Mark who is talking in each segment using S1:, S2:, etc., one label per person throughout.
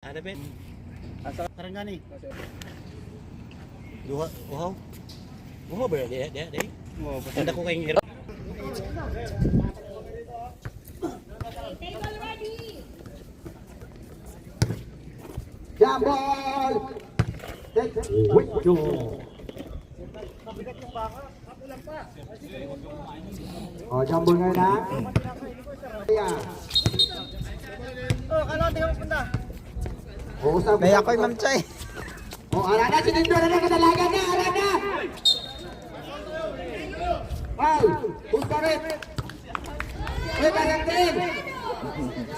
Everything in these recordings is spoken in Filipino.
S1: Ada bet. Asa Sarangani. Duha, uhaw. Uhaw ba dia? Oh, basta ko kay ngiro.
S2: Jambol! Wait, go! Oh, jambol ngayon ha? Ayan.
S3: Oh, ano, tingnan mo punta.
S2: Oo, sabi.
S4: Kaya ako'y Ma'am Chay.
S2: Oh, ara na, sinindo na kadalaga na, ara na! Foul! Puskarit! May karantin!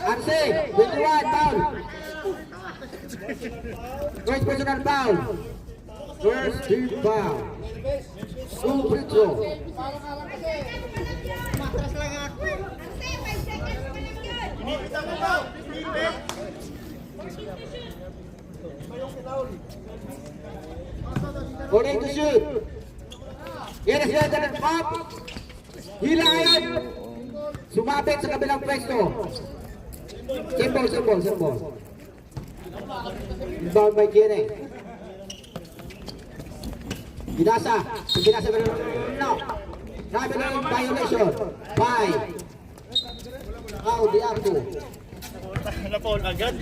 S2: Arce, 21, foul! First personal foul! First team foul! Two free throw!
S3: Matras lang ako. Kita mo ba?
S2: Going to shoot! Yan ang sila ng pop! Hila ngayon! Sumabit sa kabilang pwesto! Symbol! Inbound by Gine. Binasa no. Traveling violation. 5. Foul di Arto.
S1: Na-foul agad.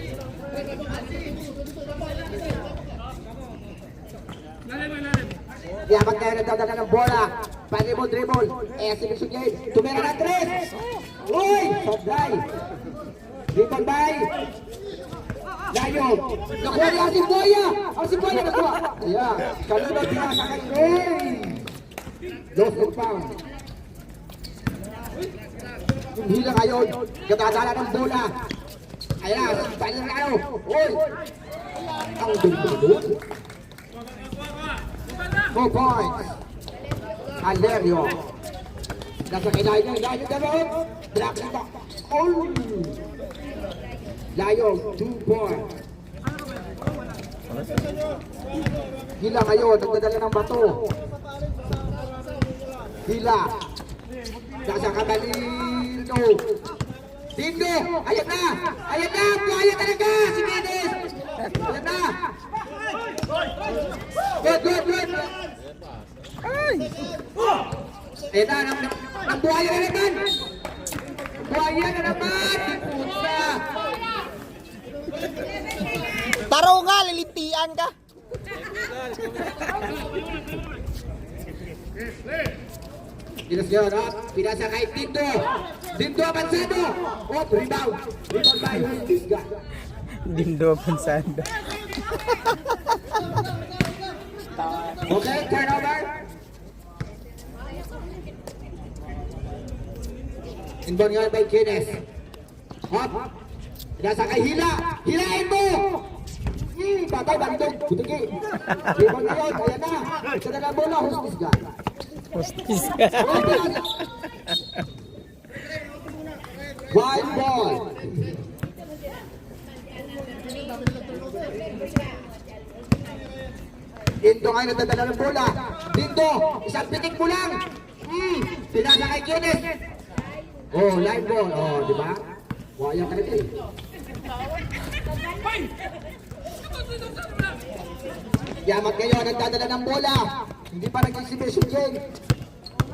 S2: Yaman kayo nagdadala ng bola. Dribble. Exhibition game. Tumira ng 3. Uy! Sobray. Dribble by Layo. Nakuha ni Arsiboya. Arsiboya nakuha. Ayan. Kalunod binasa kay Ray. Lost and found. Hila ngayon. Nagdadala ng bola. Ayan. Balik na ano. Uy! Ang dulog. 4 points. Alerio. Nasa kay Layo gano'n. Black na. Oh! Layo, 2 points. Hila ngayon, nagdadala ng bato. Hila. Nasa Cabalino. Dindo, ayan na, buhaya talaga, si Menes. Ayan na. Good. Ay! Ayan na, ng buhaya na naman. Buhaya na naman, di puta.
S4: Taro nga, lilintian ka.
S2: Pinasa kay Dindo avanzado. Rebound by Tisga.
S4: Dindo pensando.
S2: Okay, turnover. Inbound nga by Kines. Hop. Pinasa kay Hilain mo. Patay, bandog. Butigi. Rebound ngayon, ayan na. Sa dalang bola, Tisga.
S4: Hostis.
S2: Wild ball. Dindo ngayon nagdadala ng bola. Dindo, isang pitik mo lang. Pinasa kay Kines. Oh, live ball. Oh, di ba? Waya ka rin eh. Yamat ngayon, nagdadala ng bola. Hindi pa nag-exhibition game.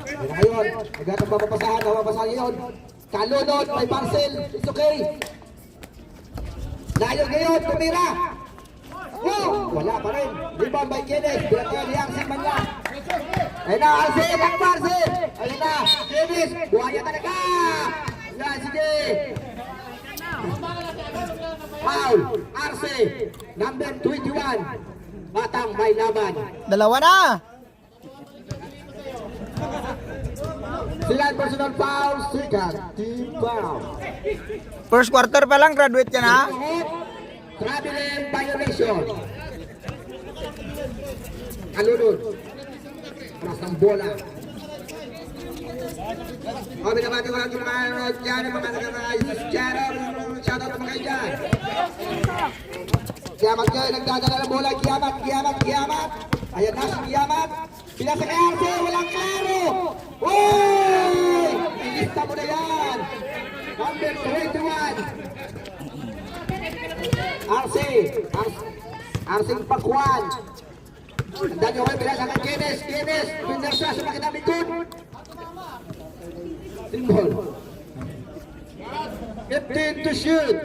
S2: Kaya ngayon, nagdadala ng mapapasahan ngayon. Kalunod, may parcel. It's okay. Layo ngayon, tumira. Wow! Wala pa rin. Rebound by Kenneth. Bilang kaya niyang si Manya. Ayun na, Arce, ang parcel. Ayun na, Kenneth. Buhaya talaga. Yan, sige. Foul, Arce. Number 21. Batang may laban.
S4: Dalawa na.
S2: Sila personal foul, second team foul.
S4: First quarter pa lang, graduate ka na.
S2: Traveling violation. Kalunod. Aras ng bola. Kami naman yung mga dyan, mga shoutout mga kayo dyan. Kiamat kayo, nagdadala ng bola. Kiamat. Ayan na si Kiamat. Pinasa kay Arce, walang klaro. Uy! Ilista mo na yan. Number 21. Arsing Pakwan. Tandaan nyo kayo, pinasa kay Kines. Binder siya sa makina likod. Timbol. 15 to shoot.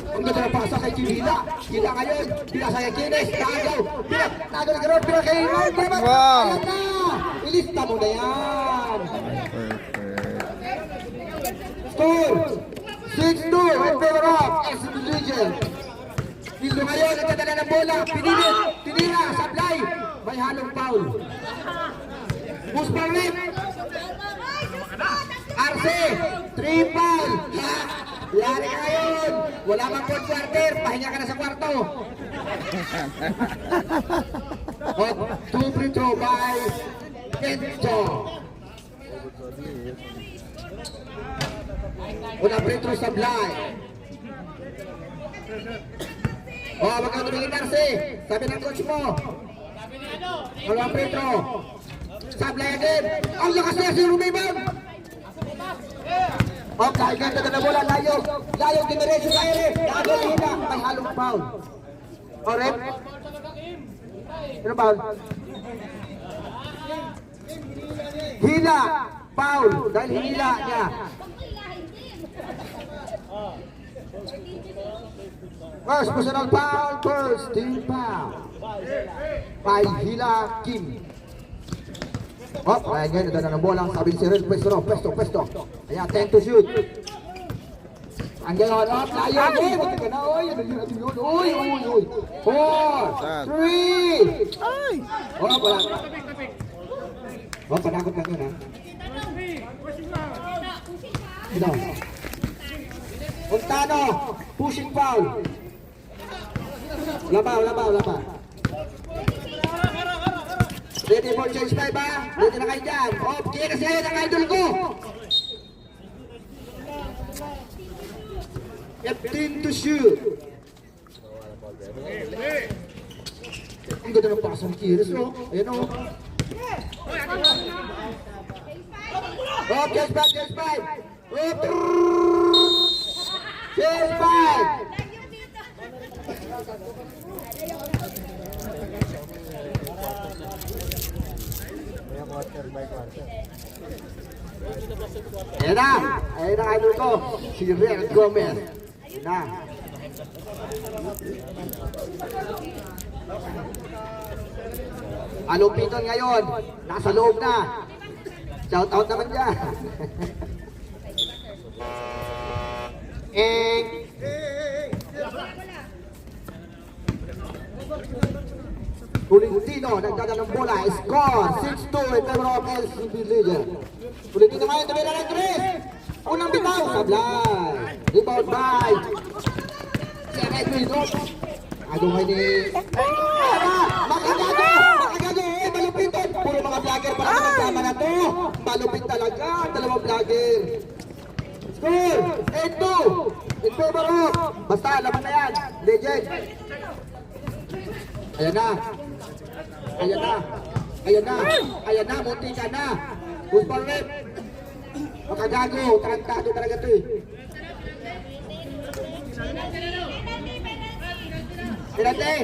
S2: Ang ganda na pasa kay Hila. Hila ngayon. Pinasa kay Kines. Tagaw. Tagaw na gano'n. Pinasa kay Hila.
S4: Wow.
S2: Ayan na. Ilista mo na yan. Score. 6-2 in favor of SM Legion. Hildo ngayon, nagdadala ng bola. Pinilit. Tinira. Sablay. May halong foul. Push for rim. Arce. 3 foul. Lari ka ngayon. Wala mang fourth quarter. Pahinga ka na sa kwarto. 2 free throw by Kenzo. Una free throw Sablay. Wag kang tumingin, Arce. Sabi ng coach mo. Wala free throw. Sablay again. Ang lakas niya si rebound. Okay, ganda na bola. Layog generation Kairi. Lago Hila. May halong foul. Orep. Ano foul? Hila. Foul. Dahil hinila niya. First personal foul. First team foul. By Hila Kim. Ayan ngayon, ito na ng bola. Sabi ni Cyril, pwesto. Ayan, 10 to shoot. Andiyan, layo. Buti ka na, oy. Uy. 4, 3. Wala. Panakot lang yun, ha. Ito. Montano, pushing foul. Wala pa. Ready for change 5 ba? Ready na kayo dyan. Okay kasi ayun ang idol ko. 15 to shoot. Ang ganda ng pass ng Kiris, no? Ayan, o. Change 5. Change 5. Ayan na ang idol ko, si Riel Gomez. Ayan na. Alupiton ngayon, nasa loob na. Shout out naman dyan. Tolentino, nagdadala ng bola, score, 6-2 in favor of SCB Legion. Tolentino ngayon, tumira ng 3. Unang bitaw, Sablay. Rebound by Serek Wilson. Agong kayo ni... Makagago! Malupiton! Puro mga vlogger para nagsama na to. Malupit talaga, dalawang vlogger. Score, 8-2 in favor of... Basta, laban na yan, Legend. Ayan na, munti ka na. Push for rep. Makagago, tarantado talaga ito eh. Pinante.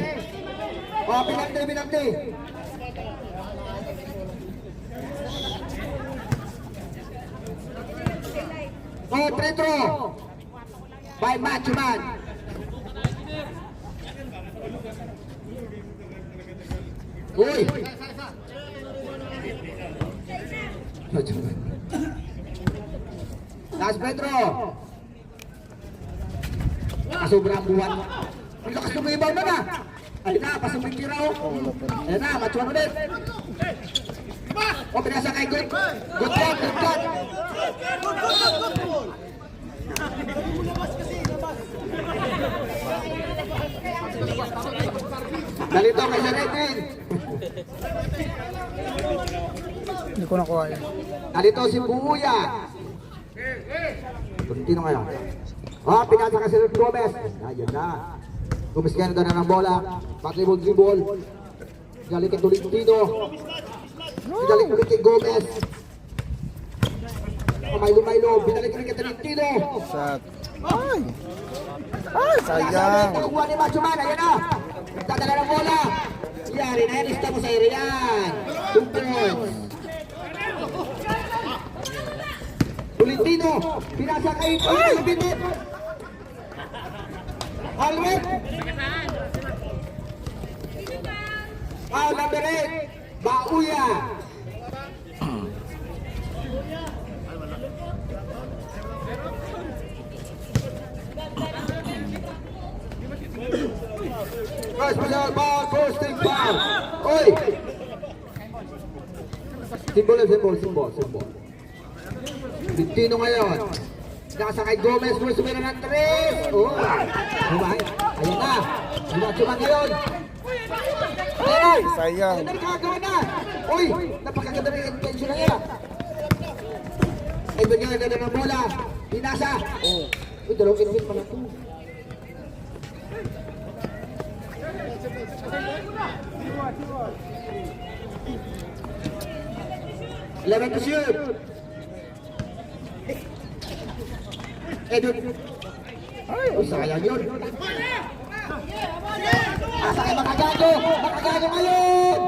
S2: Pinante. Free throw. By Machuman. Uy! Last Pedro! Sobrang buwan. Ang lakas lumibaw na na! Ayun na, pasabing tira o. Ayun na, matsuhan ulit. O, pinasa kay Good. Good shot. Dalito kay Saretin.
S4: Hindi ko nakuha yan.
S2: Dalito si Buya. Tolentino ngayon. Pinasa ka si Gomez. Ayan na. Gomez kaya na doon ng bola. Patribol. Galing kay Tolentino. Galing ulit kay Gomez. Maylo. Binalik ulit kay Tolentino.
S4: Ay! Ay, sayang.
S2: Nakuha ni Macho Man, ayan na. Nagdadala ng bola. Yari na yan, lista mo sa area yan. 2 points. Tolentino, pinasa kay Binit. Alwet. Foul number 8, Bauya. First personal foul, first thing foul. Oy! Simbol. Bintino ngayon. Nasa kay Gomez, Luis sumira ng 3. Oh! Diba? Ayan na. Lumachuman ngayon. Ayan na.
S4: Sayang.
S2: Ayan na, nakagawa na. Uy! Napakaganda ng intention na yan. Ay, ba niya ganda ng bola. Pinasa. Oh. Uy, dalawang inwin pala ito. Eleven to shoot. Edwin. Ay, sayang yun. Asa kay Makagago. Makagago ngayon.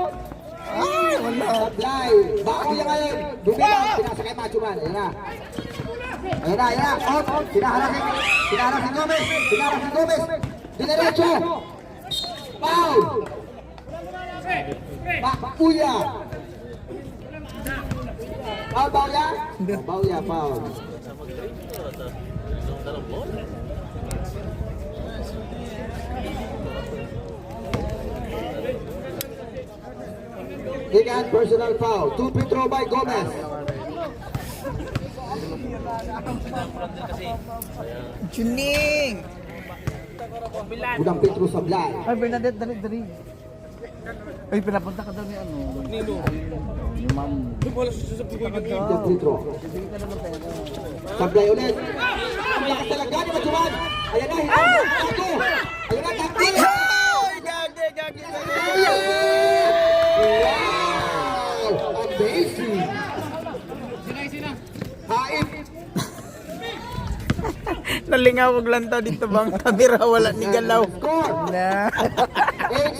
S4: Ay, wala.
S2: Sablay. Bako yan ngayon. Dumila. Pinasa kay Macho Man. Ayan na. Ayan na. Out. Sinaharap si Gomez. Dinerecho. Foul. Bakuya. Foul, Bauya? Bauya, foul. Again, personal foul. 2 free throw by Gomez.
S4: Juning!
S2: Unang free throw sa Blay.
S4: Ay, Bernadette, dali. Ay, pinapunta ka daw ni ano? Nino. Ni ma'am.
S2: Unang free throw. Sa Blay ulit. Ang lakas talaga ni Machuman. Ayan na, hinako. Ayan na, taktik.
S4: Gagi!
S2: Wow! Amazing! Haip!
S4: Nalingawag lang tao dito bang kamera wala ni galaw.
S2: Score!
S4: Na.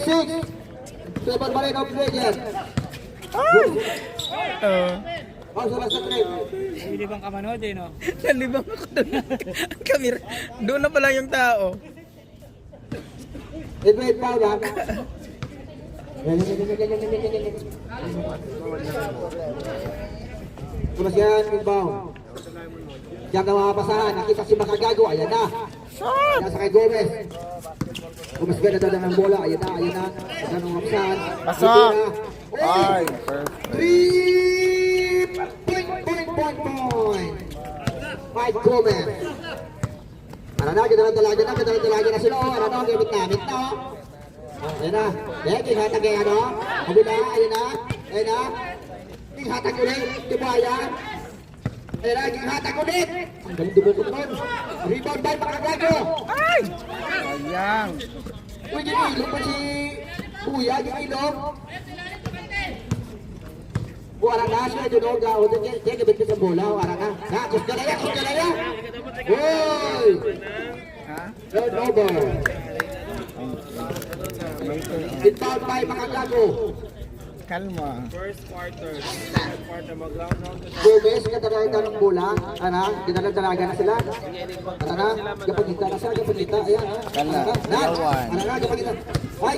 S2: 8-6! 7 pa rin of Vegas.
S4: Oh.
S2: Ang sarap sa trade.
S1: Hindi bang kamanood eh, no?
S4: Nalibang ako doon. Ang kamera. Doon na pala yung tao.
S2: Wait, foul ha? Tumas yan, inbound. Diyan na makapasahan. Nakita si Makagago. Ayan na. Nasa kay Gomez. Gomez ba na ng bola? Ayan na. Ayan na makapasahan.
S4: Pasok.
S2: Ay,
S4: Ay, perfect.
S2: 3 point. Mike Gomez. Ano na, ganda na sila. Ano na, gamit namin na. Ayan na. Ayan, tinghatag kay ano. Kabila, ayan na. Tinghatag ulit. Tibaya. Ayan na, tinghatag ulit. Ang galing dumukot nun. Rebound by Makagago.
S4: Ay! Sayang.
S2: Uy, ginilong pa si Kuya, ginilong. Buara na siya, dunog. Kaya gabit ka sa bola. Buara na. Kus ka na yan. Uy!
S4: Ha?
S2: Turnover. Inbound by Makagago.
S4: Kalma.
S2: Gomez, katalaga ng bola. Ano? Kinagdalaga na sila. Ano na? Kapagita na siya. Ayan.
S4: Kala. Dalawan.
S2: Ano na? Kapagita. Ay!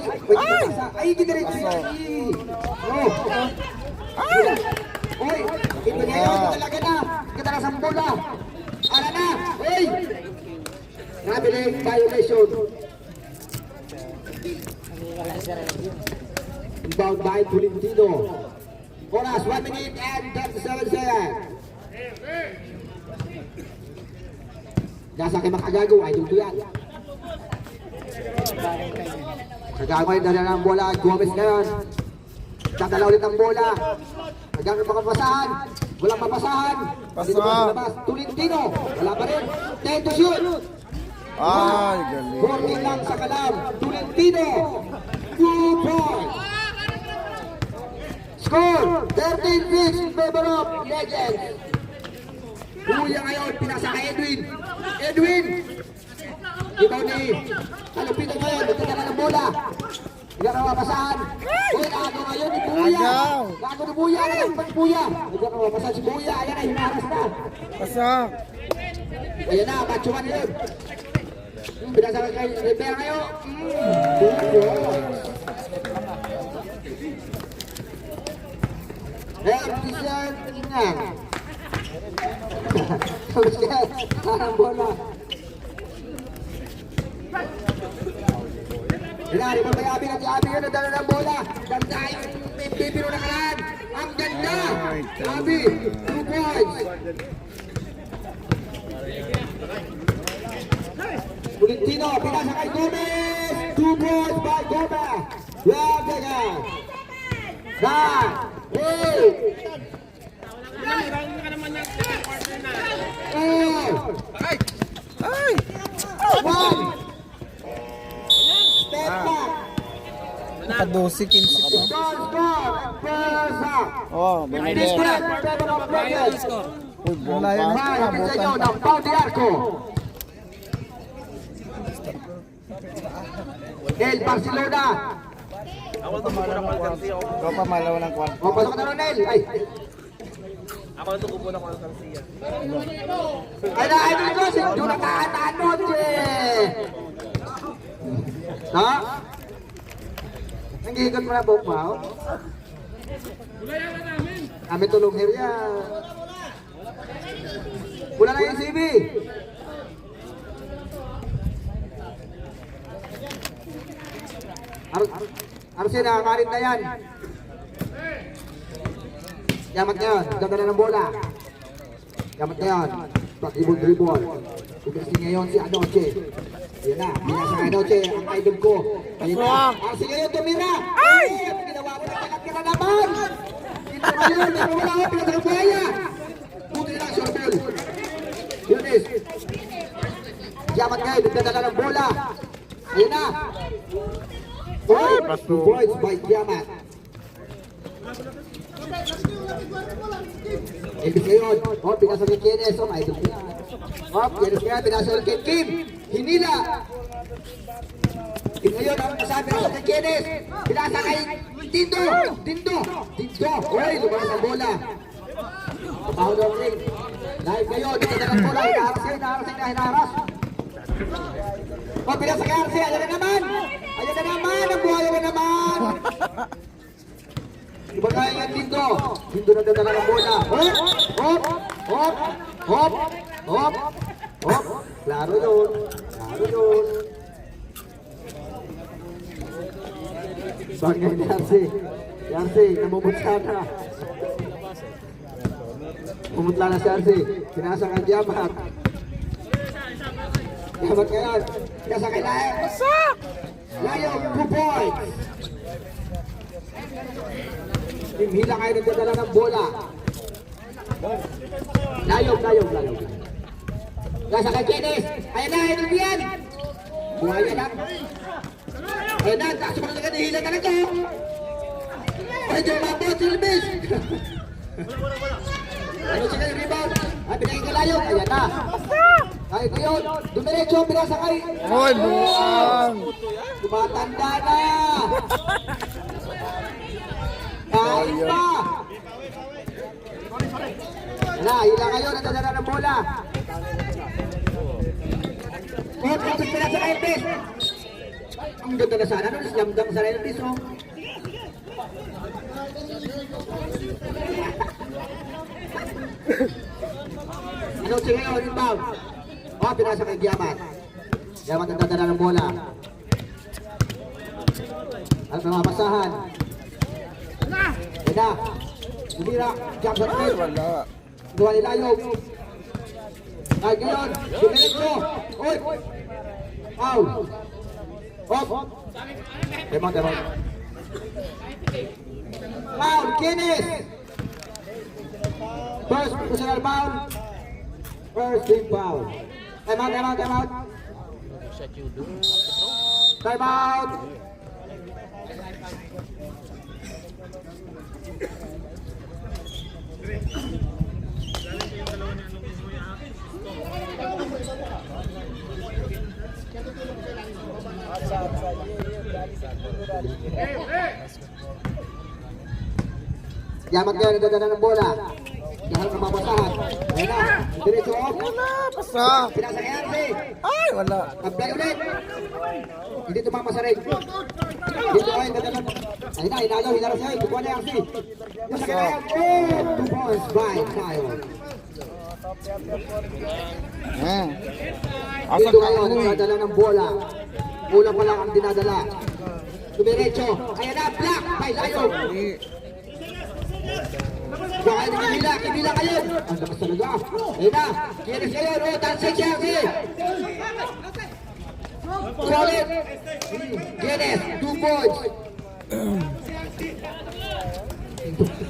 S2: Ay! Ginarit siya. Oh! Ay! Oy! Ito niya yun. Katalaga ng bola. Ano na? Ay! Nabiling violation. Inbound by Tolentino. Oras, 1 minute and 37 seconds. Nasa kay Makagago, ay dito yan. Makagago ay dala ng bola, Gomez ngayon. Dadala ulit ang bola. Hanggang makapasahan. Walang mapasahan. Dito ba sa labas? Tolentino. Wala pa rin. 10 to shoot.
S4: Ay, galing.
S2: 14 lang sa kalam. Tolentino. 2 points. Score 13-6 in favor of Legends. Kuya ngayon, pinasa kay Edwin. Edwin. Ibaw ni Kalupito ngayon. Nagdadala ng bola. Hindi ka mapapasahan. Uy, nago ngayon ni Buya. Nago ni Buya. Buya. Hindi ka mapapasahan si Buya. Ayan na, hinaras na.
S4: Pasak.
S2: Ayan na, matchuman yun. Binasa kay Rivera ngayon. Represent Inang. Parang bola. Hinari mo may abi na si Abi yun. Nadala ng bola. Ganda yung MVP nung nakaraan. Ang ganda. Abi, 2 points. Bulintino, pinasa kay Gomez. 2 points by Gomez. Grabe ka.
S4: Ay!
S2: One. Step back.
S4: Naka-12, 15 pa.
S2: Score. Persa.
S4: Oh,
S2: This one, 7 of players.
S4: Uy, bola yan.
S2: Malapit sa inyo ng Pau de Arco. El Barcelona.
S4: Ikaw pa malaw ng kwarto.
S2: O, pasok na Ronel. Ay.
S3: Ako na tukupo na ko ng Garcia.
S2: Ay na, idol ko, si Jonathan Anoche. Ha? Nangihigot mo na buhok mo, ha? Kami tulong area. Wala na yung CB. Arsin, nakakarit na yan. Yamat na yun. Ganda na ng bola. Yamat na yun. Pag-ibon-dribon. Tumisin ngayon si Anoche. Yan na. Binasa kay Anoche. Ang idol ko. Ayun na. Arsin ngayon tumira. Ay! Ginawa mo na kagat ka na naman. Dito na yun. Pero wala ko. Pinagkakaya. Buti na lang short ball. Yunis. Yamat ngayon. Ganda na ng bola. Ayun na. Uy! 2 points by Yamat. Ibig ngayon, pinasa kay Kienes, idol ko yan. Kienes kaya, pinasa kay Kim, hinila. Ibig ngayon, pinasa kay Kienes, pinasa kay Tindo. Uy, lumakas ang bola. Pabaho daw ring. Live ngayon, dito na lang bola, hinaharas. Pinasa kay Arce, ayan na naman, ang buhay na naman. Iba kaya yan Tindo. Tindo nagdadala ng bola. Hop. Klaro yun. Bagay ni Arce. Arce, namumutla na. Pumutla na si Arce. Pinasang ang Yamat. Yamat ngayon. Pinasa kay Layo. Layo, 2 points. Hila kayo nagdadala ng bola. Layog. Nasa kay Kienes. Ayan na, idol yan. Buhay lang. Ayan na, taas mo na hila talaga. Ay, Diyo, mabot, silbis. Ano siya yung rebound? Pinagin ka Layog. Ayan na. Kahit yun, dumiretso, pinasa kay.
S4: Uy, buwang.
S2: Tumatanda na. Kain pa! Hila kayo, natadala ng bola. Tapos pinasa kay Pes. Ang ganda na sana, slam dunk sa rin piso. Ano siya ngayon, inbound. Pinasa kay Yamat. Yamat natadala ng bola. At namapasahan. Eda, Umira, jump shot net. Dua ni Layog. Ay, ngayon, dumiretso. Uy! Foul. Hop. Demon. Foul, Kienes. First personal foul. First team foul. Time out. Time out. Yamat ngayon, nagdadala ng bola. Dahil kamabasahan. Ayun na, diretso off.
S4: Basta.
S2: Pinasa kay Arce.
S4: Ay, wala.
S2: Apply ulit. Hindi tumama sa ring. Dito ay nagdadala. Ayun na, hinalo, hinalo siya. Tukuha na Arce. Nasa kaya. Oh, 2 points by Zion.
S4: Asa
S2: Dito
S4: ka
S2: ngayon,
S4: mo eh.
S2: nagdadala ng bola. Bola pa lang ang dinadala. Dumiretso. Ayan na, block by Zion. Baka kibila kayo. Ang lakas talaga. Ayun na, kinis kayo. No, dancing siya. Solid. Kinis, 2 points.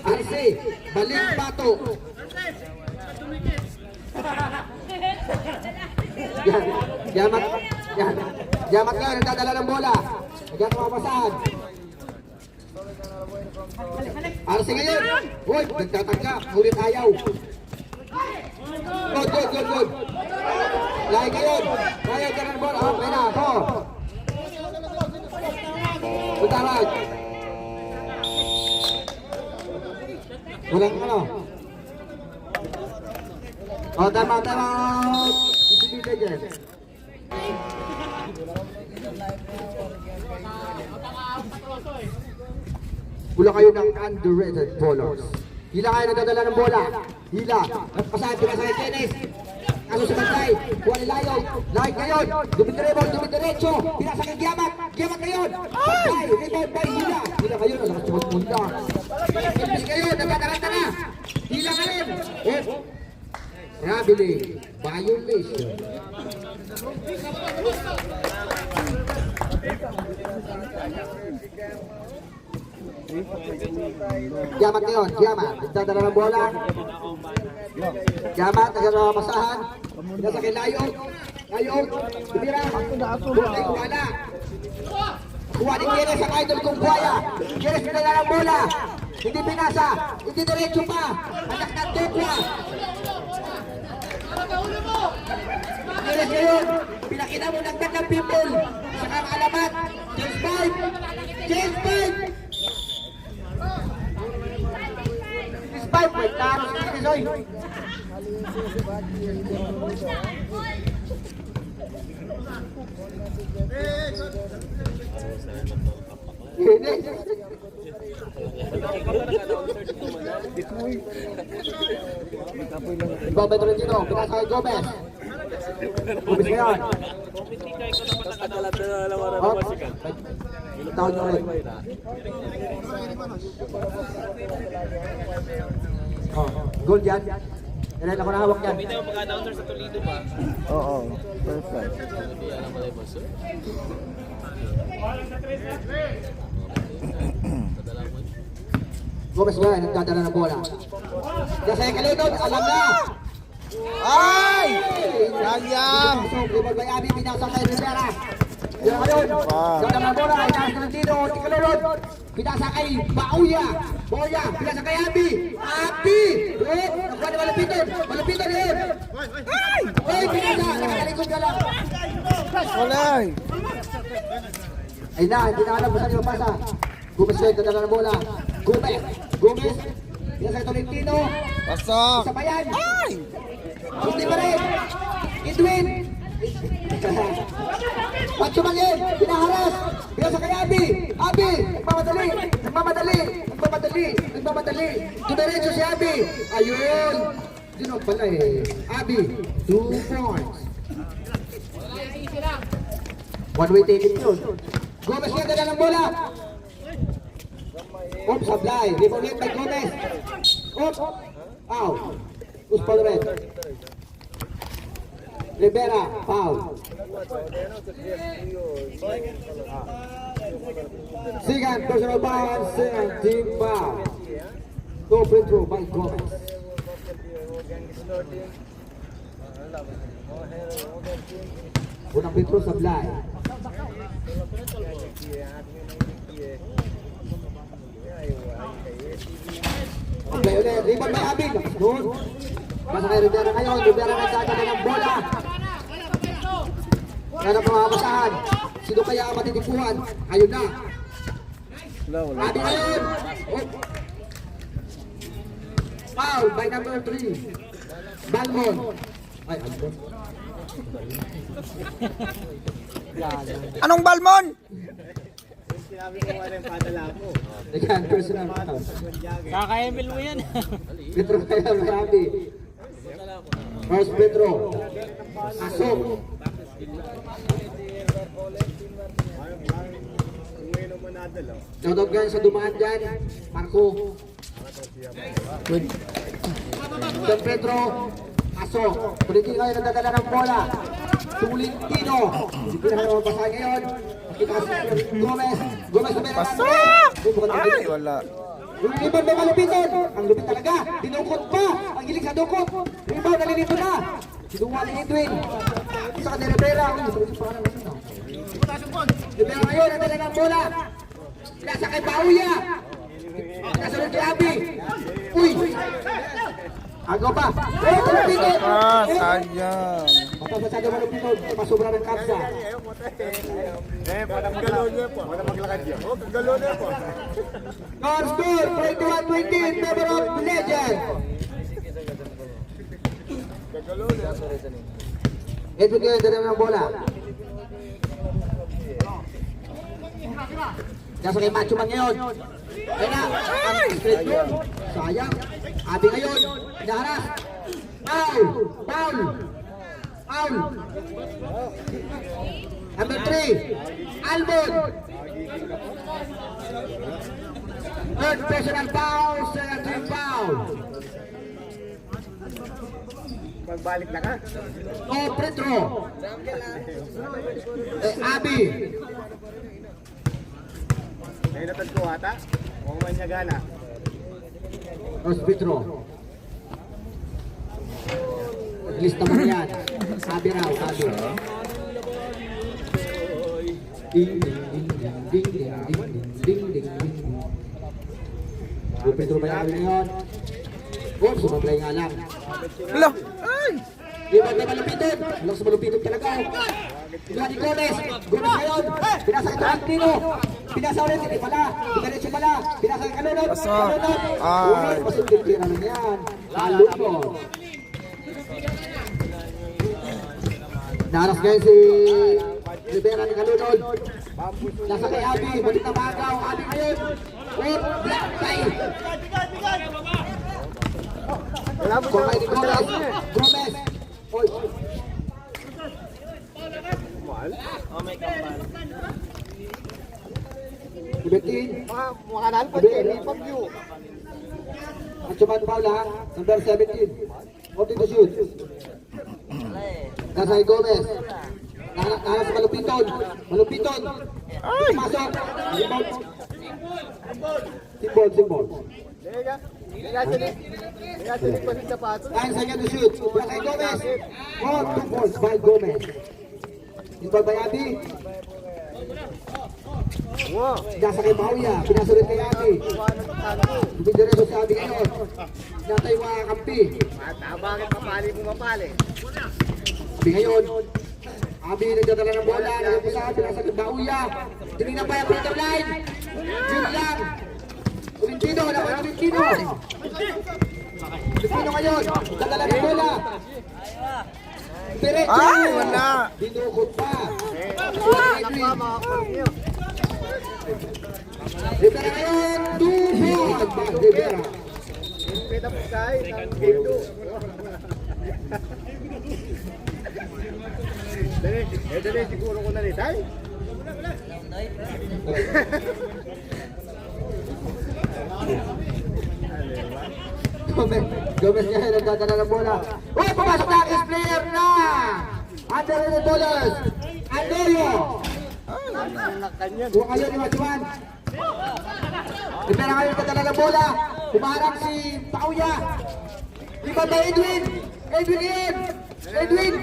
S2: Arce, balik bato. Yamat nga, nagdadala ng bola. Nagyan mapasahan. Arce ngayon. Uy, nagtatangka. Ulit ayaw. Good. Lahi ngayon. Ayaw ka ng bola. Okay na, po. Utarag. Walang ano. Tama. Isipin dyan. Hula kayo ng underrated bowlers. Hila kayo nagdadala ng bola. Hila. Nagpasahan, pinasa kay Kenneth. Kaso sa bantay. Kuha ni Layo. Layo ngayon. Dumidiretso. Pinasa kay Giamat. Giamat ngayon. Bantay. Rebound by Hila. Hila kayo. Nalakas tumagpunta. Hila kayo. Nagkataranta na. Hila ngayon. Rabili. Violation. Giamat ngayon, Giamat, nagdadala ng bola. Giamat, nagdadala ng masahan. Nasa kay Layo. Tumira. Wala. Kuha ni Kieres ang idol kong buhaya. Kieres nagdadala ng bola. Hindi pinasa. Hindi diretso pa. Anak ng Tukwa. Kieres ngayon, pinakita mo ng ng people. Saka ang alamat. James 5. Five, wait, taros ni Tizoy. Gomez Tolentino, pinasa kay Gomez. Gomez ngayon. Taon nyo rin. Gold yan. Yan ako nahawak yan.
S3: May tayo pagka-announcer sa Toledo ba?
S4: Oo, perfect.
S2: Gomez ngayon, nagdadala ng bola. Kasi kalunod, alam na.
S4: Ay! Sayang!
S2: Rebound by Abi, pinasa kay Rivera. Yan ngayon, nagdadala ng bola. Inaas ka ng tino, kalunod. Pinasa kay Bauya. Pinasa kay Abi. Nakuha ni Malapitan yun. Ay, pinasa, nakakalikod ka lang.
S4: Walay!
S2: Ay na, hindi na alam kung saan yung pasa. Gomez ngayon, nagdadala ng bola. Gomez. Yan sa Tolentino.
S4: Pasok!
S2: Sabayan. Hindi pa rin. Edwin. Patsumangin. Pinaharas. Pinasa kay Abi. Nagmamadali. Tumiretso si Abi. Ayun. Dinog pala eh. Abi. 2 points. One way taking yun. Gomez nga dala ng bola. Oops, sablay. Rebound by Gomez. Oops. Foul. Who's foul red? Rivera. Foul. Sigan, personal foul. Sigan, team foul. No free throw by Gomez. Unang free throw, sablay. Okay, ulit. Rebound by Abin. Good. Pasa kay Rivera ngayon. Rivera nagdadala ng bola. Kaya pamapasahan. Sino kaya ang matitipuhan? Ayun na. Abi ngayon. Oh. Foul by number 3. Balmon. Ay, Balmon.
S4: Anong Balmon?
S2: Ayan, personal foul.
S3: Kaka-Emil mo yan.
S2: Petro kaya marami. First Petro. Asok. Shoutout guys sa dumaan dyan. Marco. Don Pedro. Asok. Tuliti kayo nagdadala ng bola. Tulintino. Hindi na naman mabasa ngayon. Kita kasi Gomez. Gomez na meron.
S4: Pasok! Ay, wala.
S2: Yung rebound may malupiton. Ang lupit talaga. Dinukot pa. Ang giling sa dukot. Rebound nalilito na. Sinuwa ni Edwin. Isa ka ni Rivera. Rivera ngayon. Nagdala ng bola. Nasa kay Pauya. Nasunod kay Abi. Uy. Agaw pa. Oh, malupiton.
S4: Sayang.
S2: Mapapasado malupiton. Masubra ng kapsa. Score 21-20 in favor of Legend. Edwin kayo, dala ng bola. Nasa kay Macho Man ngayon. Ayun na, ang straight goal. Sayang. Abi ngayon, inaharas. Foul! Foul! Foul! Number 3, Albon. Third personal foul, second team foul.
S5: Magbalik na ka.
S2: Oh, Petro. Abi.
S5: May natad ko ata. O manyagana.
S2: Ros Petro. List naman yan. Abi raw, Abi. Ding, ding, ding, ding, ding, ding, ding, ding, ding. Petro ba yan ngayon? Oh, sumablay nga lang.
S4: Wala. Ay!
S2: Di ba na malupitin? Walang sa malupitin talaga. Ito ni Gomez. Gomez ngayon. Pinasa ito ang Tino. Pinasa ulit. Hindi pala. Diretso pala. Pinasa ang kanunod. Kanunod.
S4: Ay.
S2: Pasundin tira na yan. Talot mo. Naras ngayon si Rivera ni Kalunod. Nasa kay Abi. Bulit na magaw. Abi ngayon. Black tie. Kung kayo ni Gomez. Gomez. Oy. Ibetin.
S5: Makanan pa
S2: Ibetin.
S5: din. Pag-view.
S2: At suman Paula, number 17. 40 to shoot. Nasa kay Gomez. Nasa sa Malupiton. Malupiton. Pumasok. Rebound. Simbol. Nine seconds to shoot. Nasa kay Gomez. 2 points by Gomez. Simbol by Abi. Nasa kay Pauya. Pinasulit kay Abi. Hindi diretso si Abi ngayon. Natay mga kampi.
S5: Bakit mapali mo mapali?
S2: Abi ngayon. Abi nagdadala ng bola. Nagpusahan. Pinasa kay Pauya. Tinignan pa yung front line. Yun lang. Ulintino. Nakuha Ulintino. Ulintino ngayon. Dadala ng bola. Diretso.
S4: Ay, wala.
S2: Dinukot pa. Edwin.
S5: Makakulong
S2: Rivera ngayon. 2 points by Rivera.
S5: Pita po tayo ng game 2. Dali, siguro ko na rin tayo.
S2: Gomez niya nagdadala ng bola. Uy, pumasok na ang player na! $100 Andoyo! Kung kayo ni Machuan. Rivera kayo nagdadala ng bola. Humarang si Pauya. Iba ba Edwin? Edwin in! Edwin!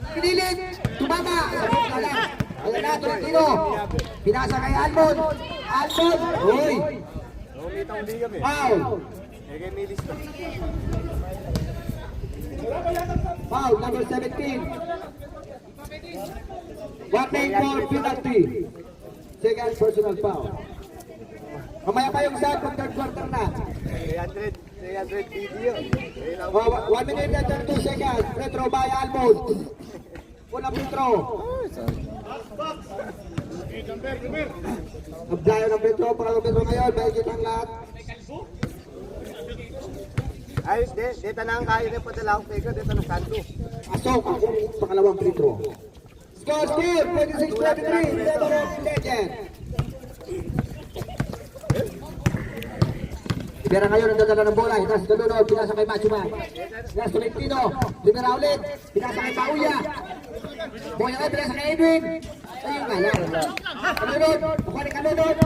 S2: Pinilit! Tumama! Sabot na lang. Ayan na, Tolentino. Pinasa kay Almon. Almon! Uy!
S5: Umitang di kami.
S2: Foul!
S5: Kaya may lista.
S2: Foul, number 17. 1-4 penalty. Second personal foul. Mamaya pa yung sa third quarter na.
S5: 300 video.
S2: 1 minute and 32 seconds. Retro by Almond. Unang Petro. Abdayo ng Petro. Pangalong Petro ngayon. Mahigit ang lahat.
S5: Ay, dito na ang kaya na padala akong pego. Dito na kanto.
S2: Asok ang pangalawang Petro. Score still. 26-23. Lebanon Legend. Libera ngayon ang dadala ng bola. Hinas Galunod. Pinasa kay Machuman. Hinas Tolentino. Libera ulit. Pinasa kay Pauya. Boya ngayon. Pinasa kay Edwin. Ayun nga lang. Galunod. Kukuha ni Galunod.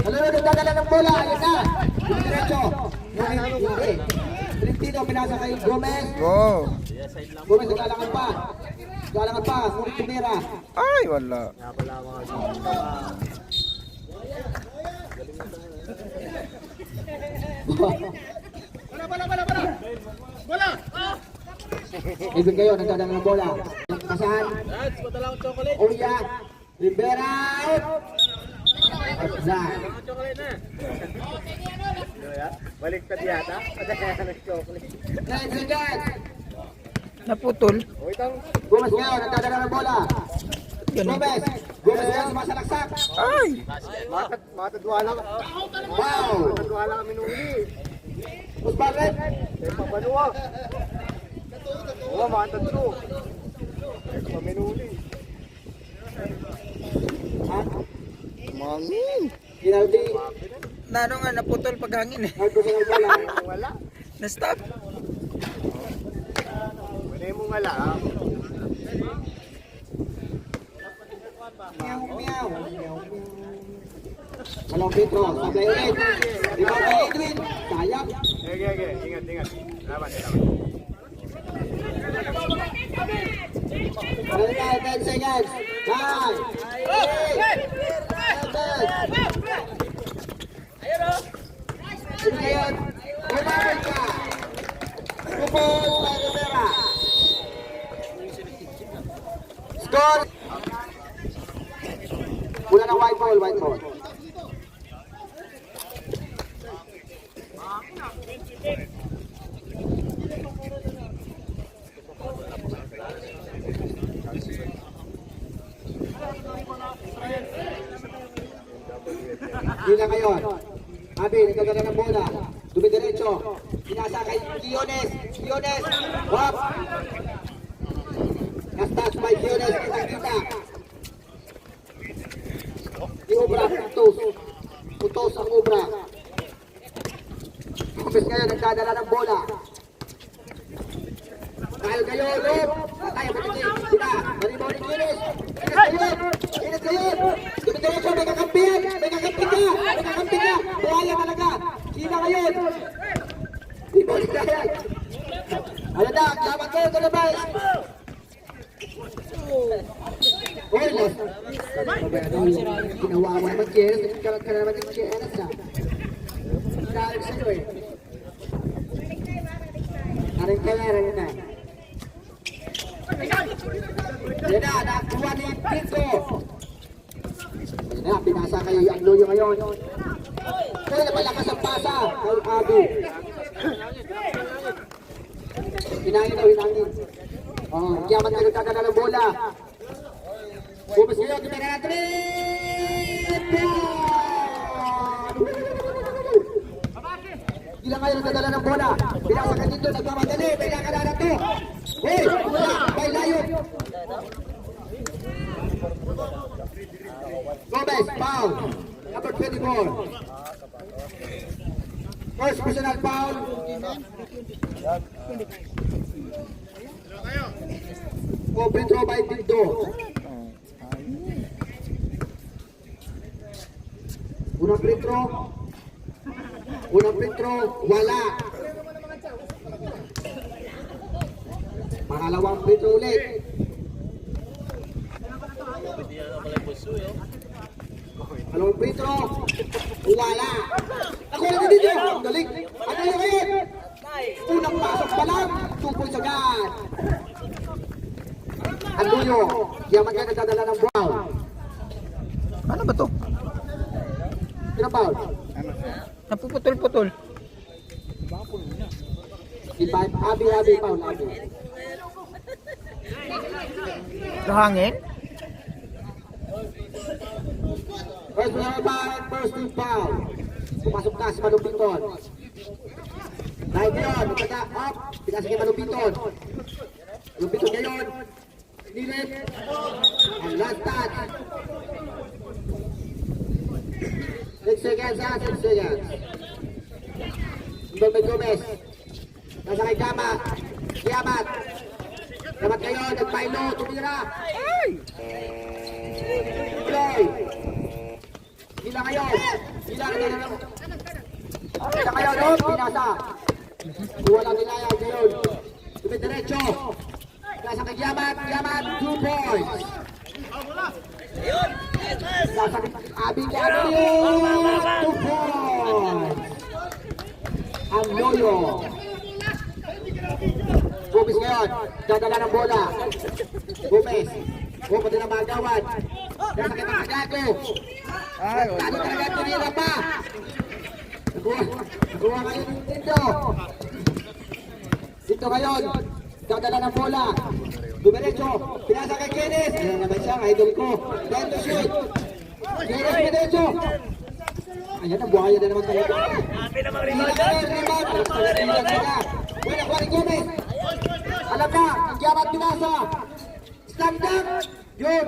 S2: Galunod ang dadala ng bola. Ayun na. Yung diretso. Hindi. Tolentino. Pinasa kay Gomez. Gomez nagkalangan pa. Nagkalangan pa. Sulit tumira.
S4: Ay, wala.
S2: Ibig kayo, nagdadala ng bola. Kasahan. Uya. Rivera out. Zach.
S5: Baliktad yata. Nag-chocolate.
S2: 9 seconds.
S4: Naputol.
S5: O itong
S2: Gomez ngayon, nagdadala ng bola. Gomez. Gomez ngayon, sumasalaksak.
S4: Ay!
S5: matadwala ka.
S2: Wow.
S5: Matadwala kami nung uli.
S2: Usbaret.
S5: Eh, papaluwa. Oo, matadlo. Eh, paminuli.
S4: Mangin.
S2: Penalty.
S4: Nano nga, naputol paghangin eh.
S2: Nagdadala ng bola.
S5: Wala.
S4: Na-stop.
S5: Wala mo wala, ha?
S2: Meow, meow. Walang Petro. Sablay ulit. Ikaw kay Edwin. Sayang.
S5: Okay. Ingat. Laban.
S2: Ano na, 10 seconds. 9. 8. 7. Sige ngayon. Umabot ka. Kupos kay Rivera. Score. Wala na white ball. Hindi na ngayon. Abi, nagdadala ng bola. Dumidiretso. Pinasa kay Quiones. Wap. Nas-touch by Quiones. Kita. Di Obra. Putos ang Obra. Gomez ngayon, nagdadala ng bola. Dahil kayo, Rob. Tayo, matigil. Kita. Naribaw ni Quiones. Init ngayon. Dumidiretso, may kakampihan. May kakampi ka. Buhaya talaga. Sina ngayon. Di mo ni Dayan. Ano na, laban kayo ito labas. Oy, Los. Ginawa mo naman Kieres. Nagkaroon ka naman yung Kieres na. Nagkaroon sa'yo eh. Narin na. Yan na, nakuha ni Pico. Yan na, pinasa kayo yung Loyo ngayon. Kaya na malakas ang pasa kay Abi. Hinangin. Kiyaman na nagkagana ng bola. Gomez ngayon, tumira na 3! Ilang ngayon nagdadala ng bola. Pinasa ka dito, nagmamadali. May nakadala to. Hey, bola, may layo. Gomez, foul. Number 24. First personal foul. Open throw by Pindo. Unang free throw, wala. Pangalawang free throw ulit. Pangalawang free throw, wala. Ako na dito. Galing. Ano yun ngayon? Unang pasok pa lang. 2 points agad. Anduyo. Yaman ka nagdadala ng foul.
S4: Ano ba to?
S2: Sino foul?
S4: Napuputol-putol.
S2: Abi, foul. Abi.
S4: Nahangin?
S2: First team foul. Pumasok na si Malupiton. Dahil ngayon, nagtaga up. Pinasa kay Malupiton. Malupiton ngayon. Nilip. And last touch. 6 seconds. 6 seconds. Ibang Gomez. Nasa kay Gama. Kiamat. Kiamat ngayon. Nagpailo. Tumira. Play. Hila ngayon. Hila ngayon. Pinasa. Wala nilayag ngayon. Tumidiretso. Nasa kay Yaman. 2 points. Nasa kay Abing Abing. 2 points. Ang Loyo. Gomez ngayon. Dadala ng bola. Gomez. Pupunta na magawad. Nasa kay Magagago. Talo talaga tumira pa. Nakuha kayo ng Nintendo. Dito ngayon. Dadala ng bola. Dumiretso. Pinasa kay Kenneth. Ayan naman siya. Idol ko. Then to shoot. Kenneth Dumiretso. Ayan ang buhaya na naman talaga. Wala ko rin Gomez. Alam na. Kiamat pinasa. Stand up. Yun.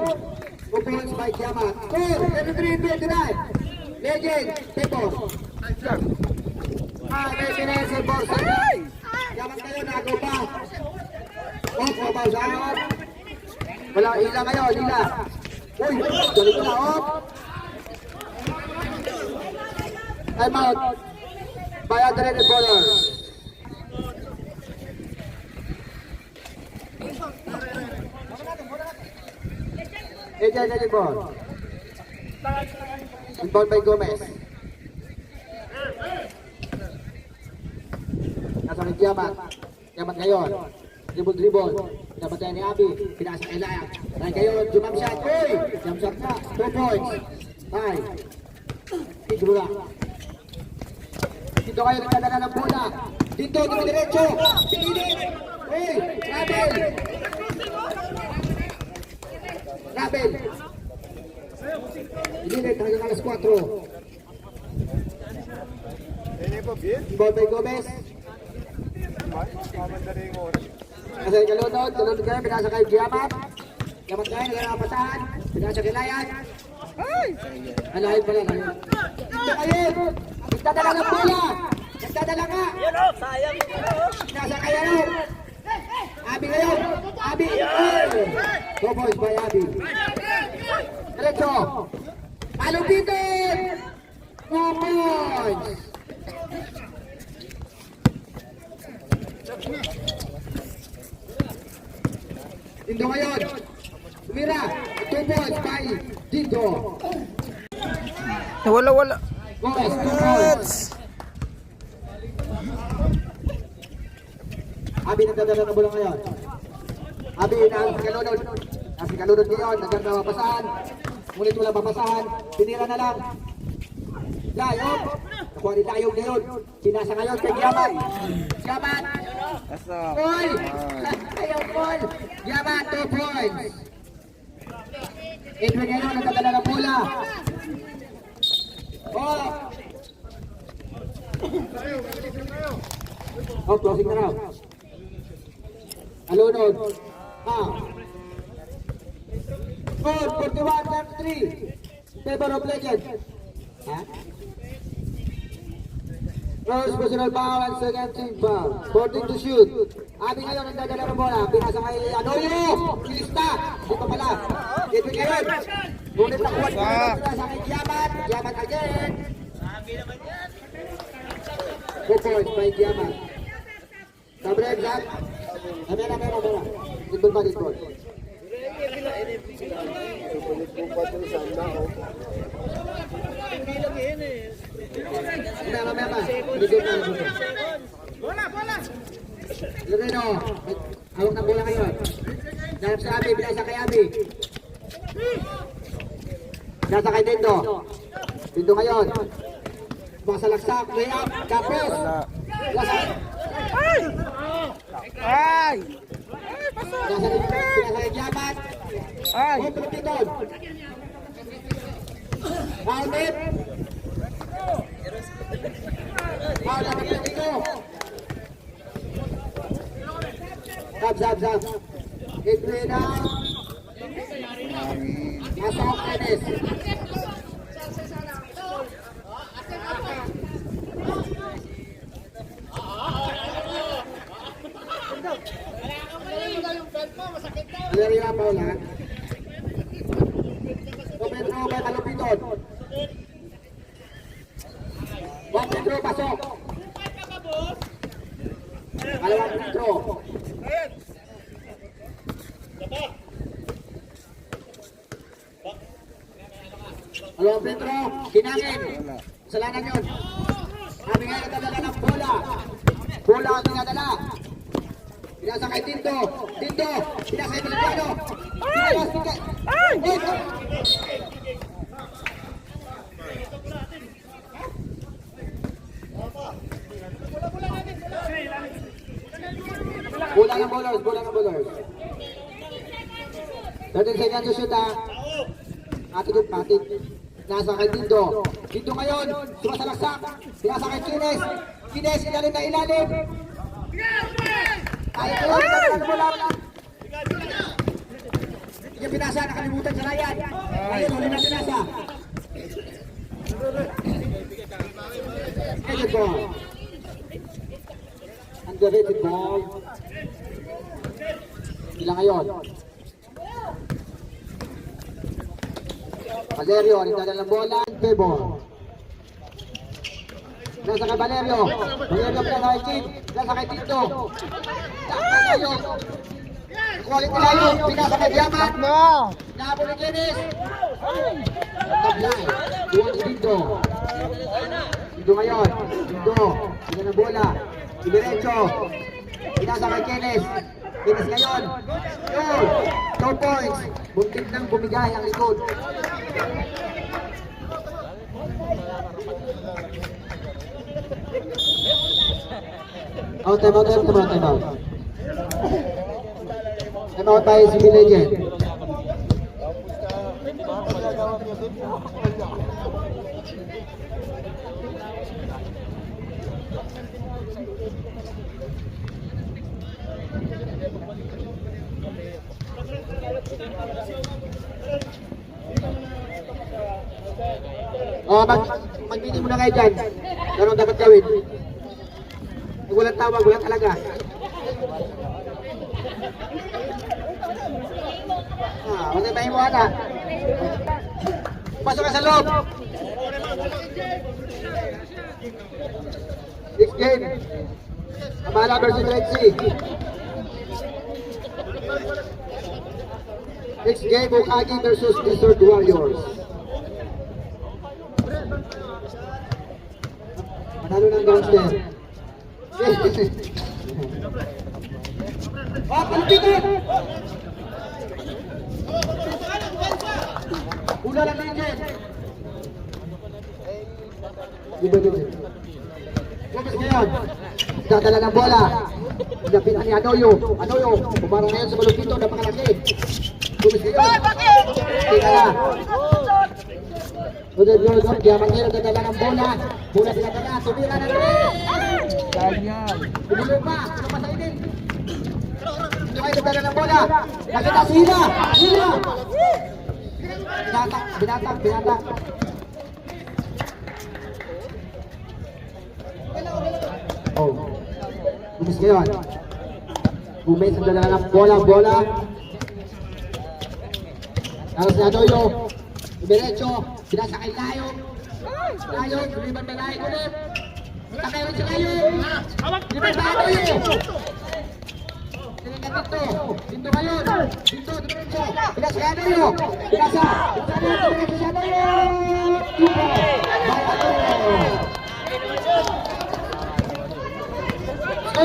S2: Opponents by Kiamat. Score. 23-29. Legend. Pepo. May pinasa Borsa. Kiamat kayo. Nago pa. Mabawsaan. Wala ila ngayon. Ila. Uy. Galing ko na. Time out. By Andrene Baller. AJ Nelibon. Inbound by Gomez. Nasa kay Kiamat. Kiamat ngayon. Dribble. Nabatay ni Abi. Pinasa kay Layak. Dahil ngayon, jump shot. Uy! Jump shot na. 2 points. 5. Idrula. Dito kayo nagdadala ng bola. Dito, dumidiretso. Pinili. Uy! Rabel. Pinili. Talagang alas 4. Inbound by Gomez. Nasa kalunod kayo, pinasa kayo Giamat. Giamat kayo, nagkakapasahan. Pinasa kay Layan. Alahin pala, layan. Dito kayo, nagdadala ng bola. Nagdadala ka. Pinasa kayo. Abi ngayon. Abi. 2 points by Abi. Diretso. Malupitin. 2 points. Dito ngayon. Tumira. 2 points by Dito.
S4: Wala.
S2: Gomez, 2 points. Abi nagdadala ng bola ngayon. Abi nasa kalunod. Nasa kalunod ngayon. Nagdadala mapasahan. Ngunit wala mapasahan. Tinira na lang. Layog. Nakuha ni Layog ngayon. Sinasa ngayon kay Giamat. Giamat. Paul. Ayaw Paul. Giamat, 2 points. Edwin ngayon nagdadala ng bola. Closing na raw. Alunod. Score 41-3. Favor of Legend. First personal foul and second team foul. 14 to shoot. Abi ngayon ang dadala ng bola. Pinasa kay Anoyo. Kilista. Di pa pala. Edwin ngayon. Ngunit nakuha niya pinasa kay Giamat. Giamat again. 2 points by Giamat. Sabrek, Zach. Amena. Dito ba dito? Amena. Dito ba dito? Bola. Torino, hawak ng bola ngayon. Darap sa Abi, binasa kay Abi. Binasa kay Dindo. Dindo ngayon. Masalaksak, layup, tapos.
S4: Ay!
S2: Binasa kay Diamat.
S4: Ay!
S2: Oh, Pilipinton. Foul-in. Foul na Pilipino. Zab. Edwina. Masok Enes. Valeria Paula. Pedro by Malupiton. Juan Pedro pasok. Kalawang Pedro. Kalawang Pedro, kinangin. Kasalanan yun. Kami ngayon nagdadala ng bola. Bola ang dinadala. Pinasa kay Tinto. Pinasa kay Pilipino. Bola ng bowlers. 13 seconds to shoot ha. Patik. Nasa kay Tinto. Tinto ngayon, sumasalaksak. Pinasa kay Kines. Ilalim na ilalim. Ay, yung pinasa, nakalimutan sa Ryan. Ayun, huli na pinasa. Good ball. Underrated ball. Ilang ngayon? Valerio, nagdadala ng bola. Favor. Nasa kay Valerio. Valerio pinasa kay Kim. Nasa kay Tito. Takpa ngayon. Quality ngayon. Pinasa kay Diamat. Nabol ni Kinis. Tablay. Duwan si Tito. Tito ngayon. Tito. Pinasa ng bola. Diretso. Pinasa kay Kinis. Kinis ngayon. 2 points. Buntik nang bumigay ang likod. Time out. Time out by CB Legend. Mag-meeting muna kayo dyan. Ganun dapat gawin. Walang tawag, walang talaga. Masay tayo mo ata. Pasok ka sa loob. Next game. Amala versus Red Sea. Next game, Okagi versus Desert Warriors. Manalo ng downstairs. Palipitin! Una lang din. Gomez ngayon. Dadala ng bola. Lapitan ni Anoyo. Pumarang ngayon sa Malupito. Napakalaki. Gomez ngayon. Tika na. Diamang ngayon. Dadala ng bola. Bola pinadala. Tumira na rin. Pumilo pa. Ano pa sa inin? Ito kayo nagdala ng bola. Nakita si Hila. Binatak. Gomez ngayon. Gomez ang dala ng bola. Tapos si Adoyo. Diretso. Binasa kay Layo. Lumiban ba Layo ulit? Takay rin si Layo. Lumiban ba Adoyo? Dito ngayon. Dito, diretso. Binasa kay Adoyo. Binasa si Adoyo.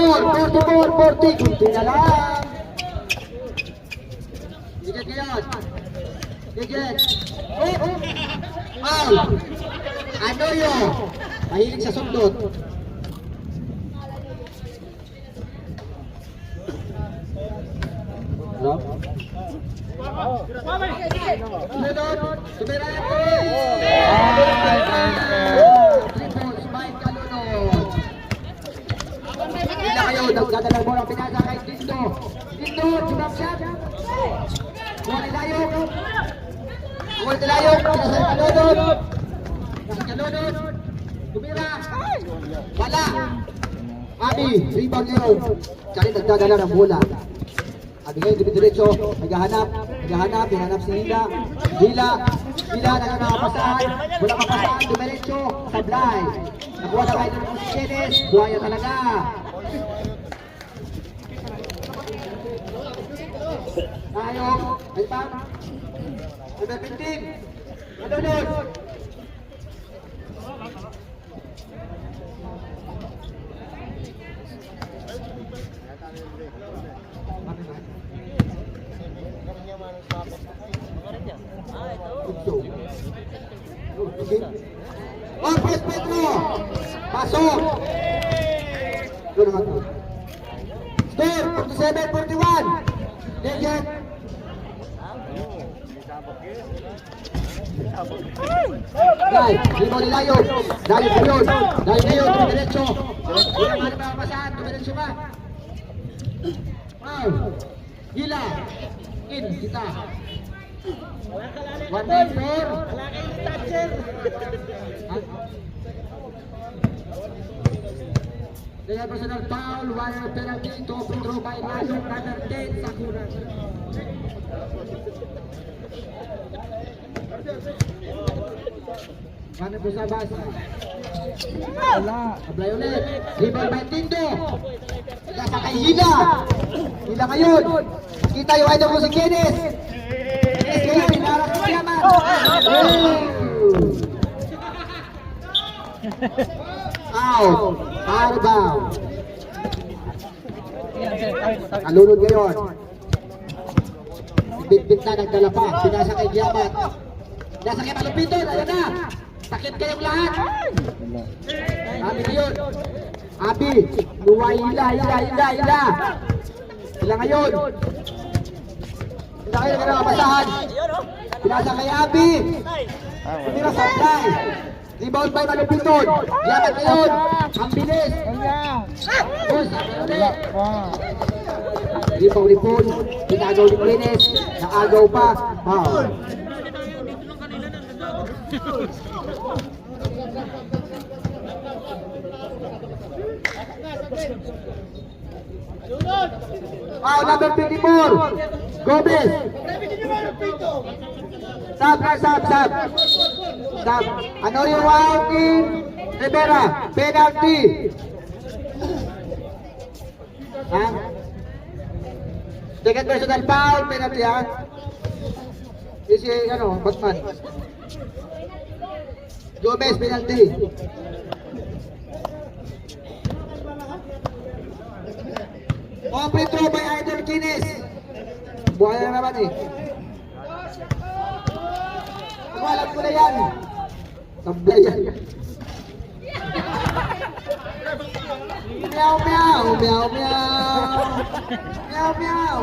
S2: 44, 40. Kunti na lang. Higit ngayon. Higit. Foul. Anoyo. Mahilig sa sundot. No? Sunod. Sumirante. 3 points. Mike Kalunod. Hindi na kayo. Nagdadala mo ng pinasa kay Tindo. Tindo. Jump shot. Kuha ni Layok. Kuha ni Layok. Nasa Kalunod. Nasa Kalunod. Tumira. Wala. Abi. Rebound ngayon. Kaya nagdadala ng bola. Abi ngayon, diretso, naghahanap, hinahanap si Hila, nakakapasahan, wala kapasahan, diretso, sablay. Nakuha na kayo ng si Kenneth, buhaya talaga. Tayo, ay pa, number 15, Kalunod. Oh, First Petro! Pasok! Doon naman to. Score! 47-41! Legend! Dahil, limo ni Layo. Dahil ngayon, tumidiretso. Hindi naman mapapasahan, tumidiretso ba? Wow! Hila! In, kita. 1-4. Kaya personal foul, wire penalty to Pedro by Layo, number 10, Sakura. Paano po sa basa? Wala. Ablay ulit. Rebound by Tindo. Nasa kay Hila. Hila ngayon. Kita yung idol mo si Kenneth. Kaya pinarap si Yaman. Out. Arbang. Kalunod ngayon. Bit-bit na nagdala pa. Pinasa kay Yaman. Nasa kay Malupiton. Ayan na. Sakit kayong lahat. Abi ngayon. Abi. Luway Hila. Hila ngayon. Hindi kayo nagkakapasahan. Pinasa kay Abi. Tumira sa fly. Rebound by Malupiton. Yaman ngayon. Ang bilis. Bus. Ulit. Rebound. Pinagaw ni Clines. Nakagaw pa. Wow. Wow, number 54. Gomez. Sab. Ano yung wow team? Rivera. Penalty. Ha? Second personal foul. Penalty ha? Si Batman. Gomez, penalty. Open throw by Idol Kines. Buhay na naman eh. Alam ko na yan. Sablay yan. Meow, meow, meow, meow. Meow, meow.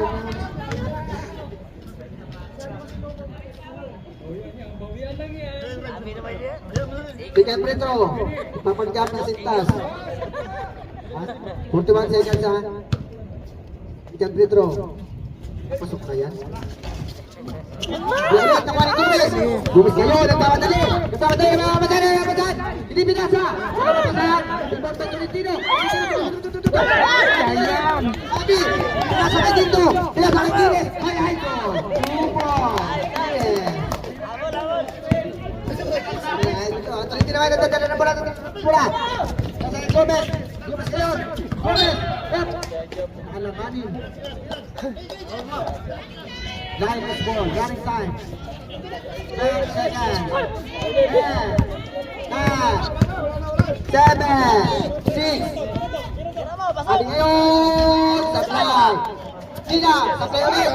S2: Bigyan Petro. Papagjam na sintas. 41 seconds ha. Bigyan Petro. Pasok na yan. Bialat na kuha ni Gomez. Gomez ngayon, nagpapadali mga kapatid. Hindi binasa. Nagpapasahan. Ibang Tolentino. Ayan. Abi, binasa kay Tinto. Binasa kay Kines. Ay ko. Upo. Tolentino ay nagdadala ng bola. Nasa kay Gomez. Gomez ngayon. Gomez. Alamanin. Line is ball, running time. 9 seconds. 10, 9, 7, 6, 5, 4, 3, 2, 1. Adi ngayon, sablay. Gina, sablay ulit.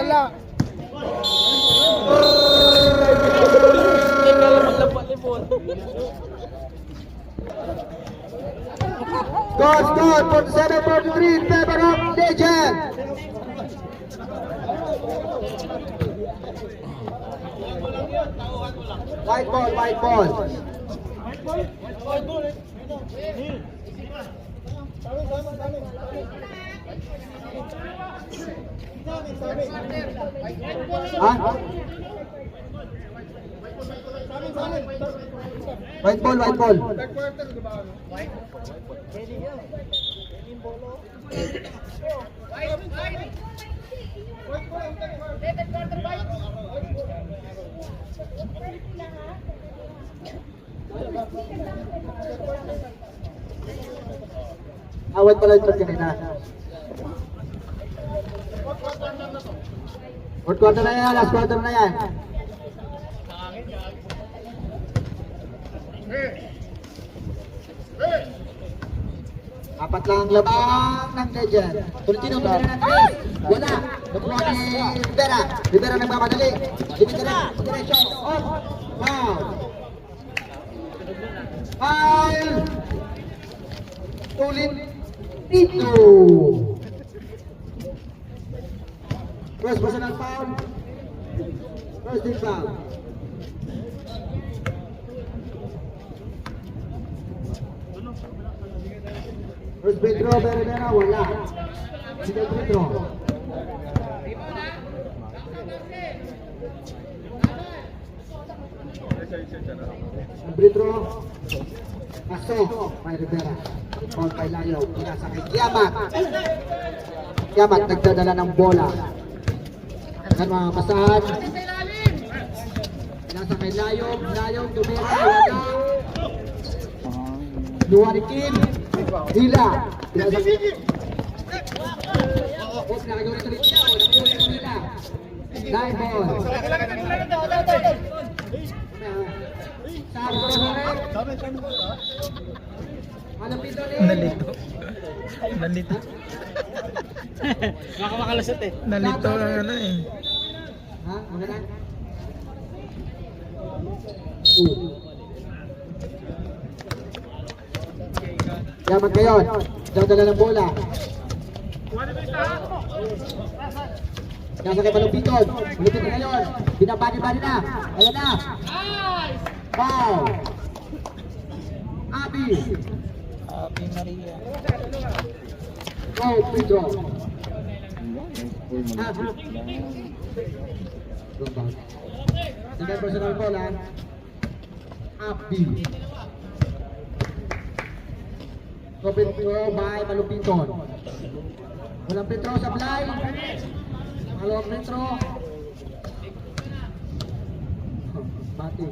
S2: Score 47-43 in favor of Legend. White ball. Ha? White ball. Awat pala ito kanina. Fourth quarter na yan, last quarter na yan. Apat lang ang labang ng Legend. Tolentino, tumira ng 3. Wala. Nakuha ni Rivera. Rivera nagmamadali. Diretso. Off. Foul. Foul. Tolentino. First personal foul. First team foul. First free throw, Rivera, wala. Second free throw. Free throw. Pasok kay Rivera. Foul kay Layo. Pinasa kay Kiamat. Kiamat nagdadala ng bola. Yan mga masahan. Pinasa kay Layo. Layo, tumira, wala. Luwarikin. Hila. Pinasa kay Layo na rin siya. Hila. Live ball.
S3: Nalito. Baka makalasot eh.
S4: Nalito ang ano eh.
S2: Ha? Maganda? Yaman ngayon. Dadala ng bola. Nasa kay Malupiton. Malupiton ngayon. Binabani-bani na. Ayan na. Foul. Abi.
S3: Happy Maria.
S2: Go, Pedro. Second personal ball, ha? Abi. So, Pedro by Malupiton. Walang Pedro sa blind. Malawang Pedro. Mati.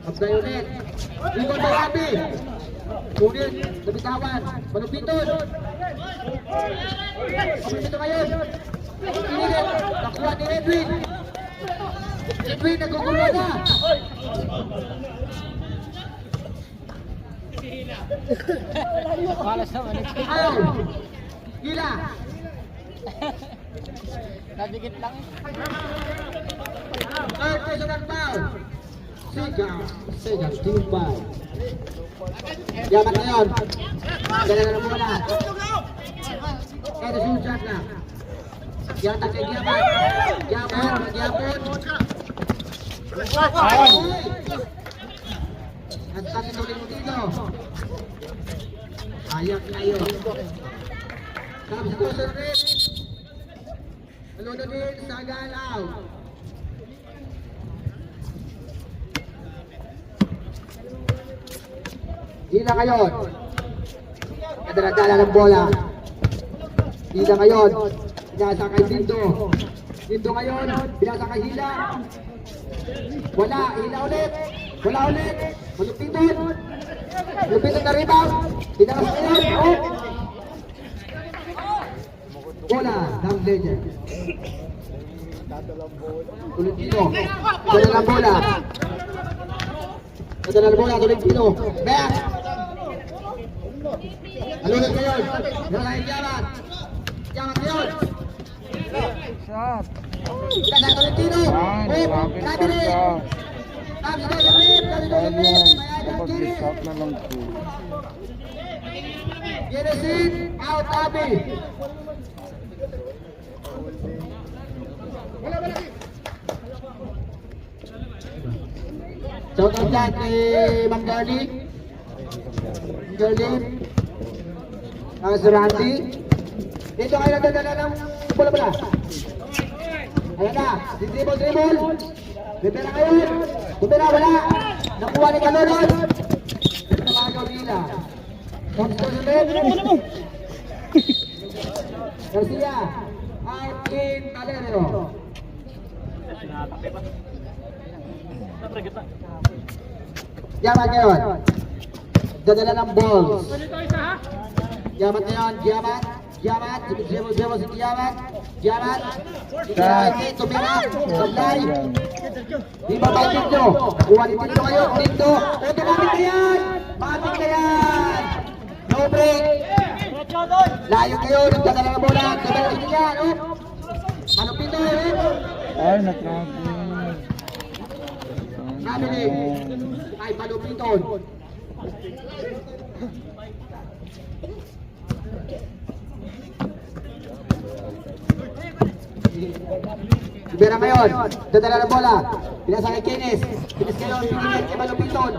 S2: Abday ulit. Ikot by Abi. Ngunit, nabitawan. Malupiton. Malupiton ngayon. Pinilit. Nakuha ni Edwin. Edwin, nagugulo na.
S3: Malas naman.
S2: Ayaw. Gila.
S3: Nabigit lang eh.
S2: Third personal foul. Sega, team foul. Yaman ngayon. Gala na muna. Kaya susunod na. Yata kay Yaman. Yaman. At atin ulit dito. Ayak ngayon. Substitution rin. Naluno din sa galaw. Hila ngayon. Kadala-dala ng bola. Hila ngayon. Binasa kay Dindo. Dindo ngayon. Binasa kay Hila. Wala. Hila ulit. Wala ulit. Malupiton. Malupiton na rebound. Binasa ngayon. Oh. Bola ng Legend. Tolentino. Kadala ng bola. Kadala ng bola. Tolentino. Back. Malunod ngayon. Nalahin Yaman. Yaman ngayon.
S4: Shot.
S2: Pinasa Tolentino.
S4: Ay,
S2: Grabe rin. Grabe rin.
S4: Ayun. Dapat shot na lang po.
S2: Genesis out Abi. Shout out dyan kay Mang Garly. Mang Garly. Sir Randy. Dito kayo nagdadala ng bola-bola. Ayan na. Dribble. Bibera ngayon. Bibera wala. Nakuha ni Kalunod. Ito mga Gabriela. Garcia, Arkin Calero. Yaman ngayon. Dadala ng balls. Yaman ngayon, Yaman. Dribble si Yaman. Tumira, Sablay. Di ba ba Tinto? Kuha ni Tinto ngayon, Tinto. Ito Matik na yan. No break. Layo kayo, nagdadala ng bola. Dadala din yan, oh. Ano Pinto,
S4: Ay, natrabi.
S2: Kamili. Ay, Palupiton. Ibera ngayon, dadala ng bola. Pinasa kay Kines. Kines ngayon, pinigil kay Malupiton.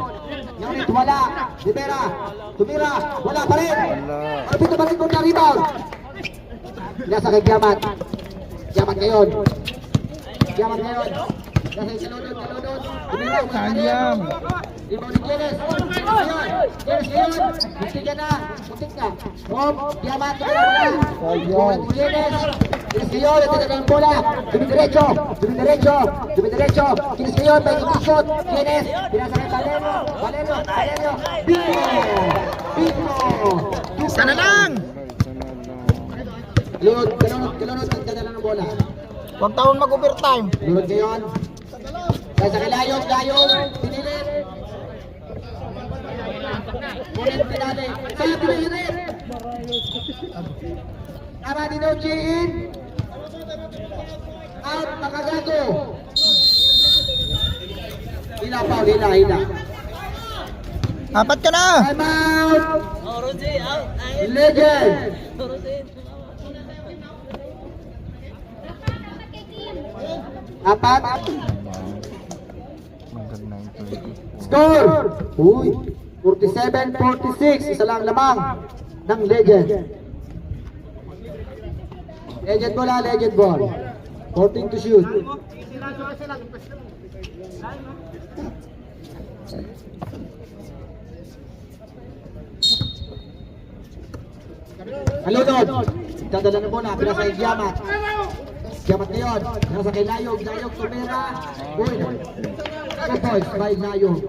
S2: Ngunit wala. Ibera, tumira, wala pa rin. Malupito pa rin kung na-rebound. Pinasa kay Giamat. Giamat ngayon. Pinasa kay Kalunod. Tumira, wala pa rin.
S4: Sayang.
S2: Rebound ni Kines. Kines ngayon. Muntik na. Bob, Giamat, tumira wala. Rebound ni Kines. Kines ngayon, nagdadala ng bola. Dumidiretso. Kines ngayon, may shot. Kines, pinasa kay Valero. Bingo.
S3: Sana lang!
S2: Kalunod, nagdadala ng bola.
S3: Huwag taon mag-overtime.
S2: Lunod ngayon. Kaya sa Layong, pinilit. Ngunit pinali. Kaya pinilit. Aradino Chin. Out, Makagato. Hila.
S3: Apat ka na!
S2: Time out. Legend. Apat.
S4: Maganda ito.
S2: Score! Uy! 47-46. Isa lang lamang ng Legend. Legend ball. 14 to shoot. Kalunod. Dadala na bola. Pinasa kay Giamat. Giamat ngayon. Pinasa kay Layog. Tumira. Uy! 2 points by Layog.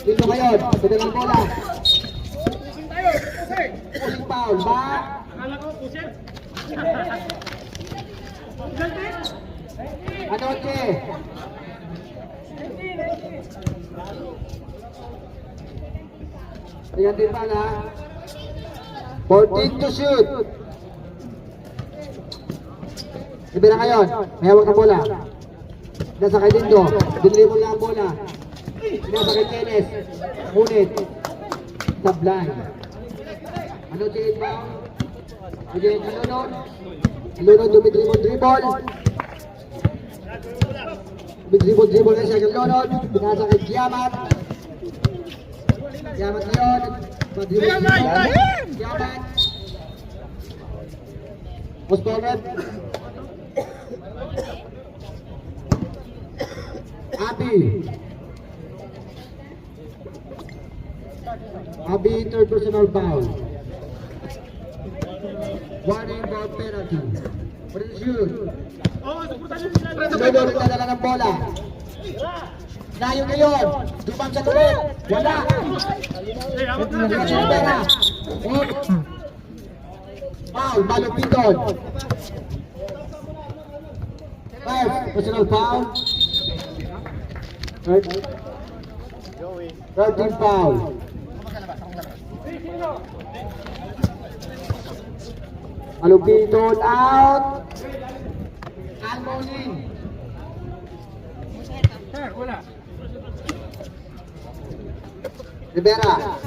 S2: Dito ngayon. Dadala ng bola. Pushing foul. Anoche. Ayan din pala. 14 to shoot. Ibira ngayon. May hawak ng bola. Nasa kay Dindo. Dinilibol lang ang bola. Nasa kay Kenes. Ngunit. Sablay. Anoche inbound. Hindi Kalunod. Kalunod dumidribol. Dumidribol na siya Kalunod. Pinasa kay Giamat. Giamat ngayon. Giamat. Postponet. Abi third personal foul. Warning ball penalty. For the shoot. Sunod nagdadala ng bola. Layo ngayon. Dumang sa tuloy. Wala. Foul. Malupiton. 5 personal foul. Third. Third team foul. Malupitol out. Almost in. Rivera.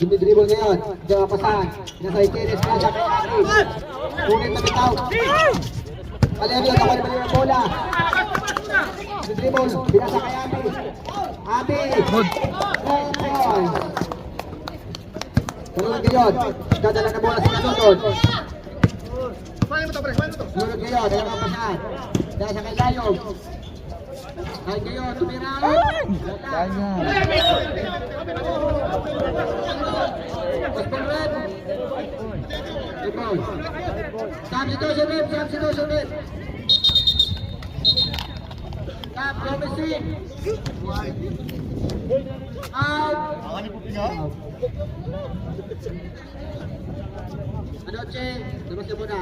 S2: Dumidribble ngayon. Hindi mapasahan. Nasa Ikenes. Nasa kay Aki. Ngunit na bitaw. Valerio. Nakuha naman yung bola. Dumidribble. Binasa kay Abi. Abi. Ball. Sunod ngayon. Dadala na bola sa kasunod. Sunod ngayon. Ayaw mapasahan. Nasa kay Layog. Ay ngayon. Tumira.
S4: Ganyan.
S2: Osman Red. Ipon. Substitution Red. Substitution Red. Tap Robinson. Out. Anoche. Labas na muna.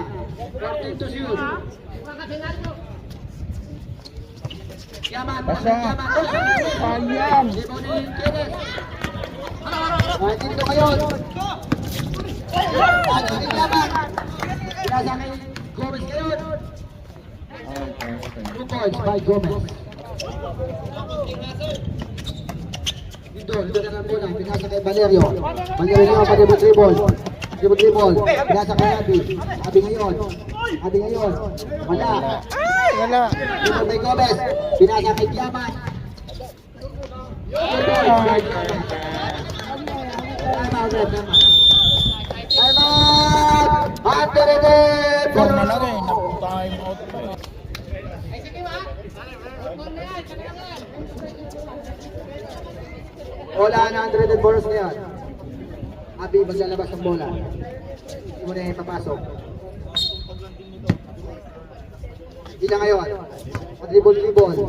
S2: 14 to shoot. Yaman.
S4: Pasa. Sayang.
S2: Ipon ni Kenneth. Ay, dito ngayon. At hindi laban. Pinasa kay Gomez ngayon. 2 points by Gomez. Dito na lang muna. Pinasa kay Valerio. Valerio, dribble. Pinasa kay Abi. Abi ngayon. Wala.
S3: Wala.
S2: Dito kay Gomez. Pinasa kay Yaman.
S3: Four na lang eh. Time out pa eh.
S2: Wala na 100 bonus ngayon. Abi, maglalabas ng bola. Hindi mo na yung papasok. Hindi na ngayon. Dribble.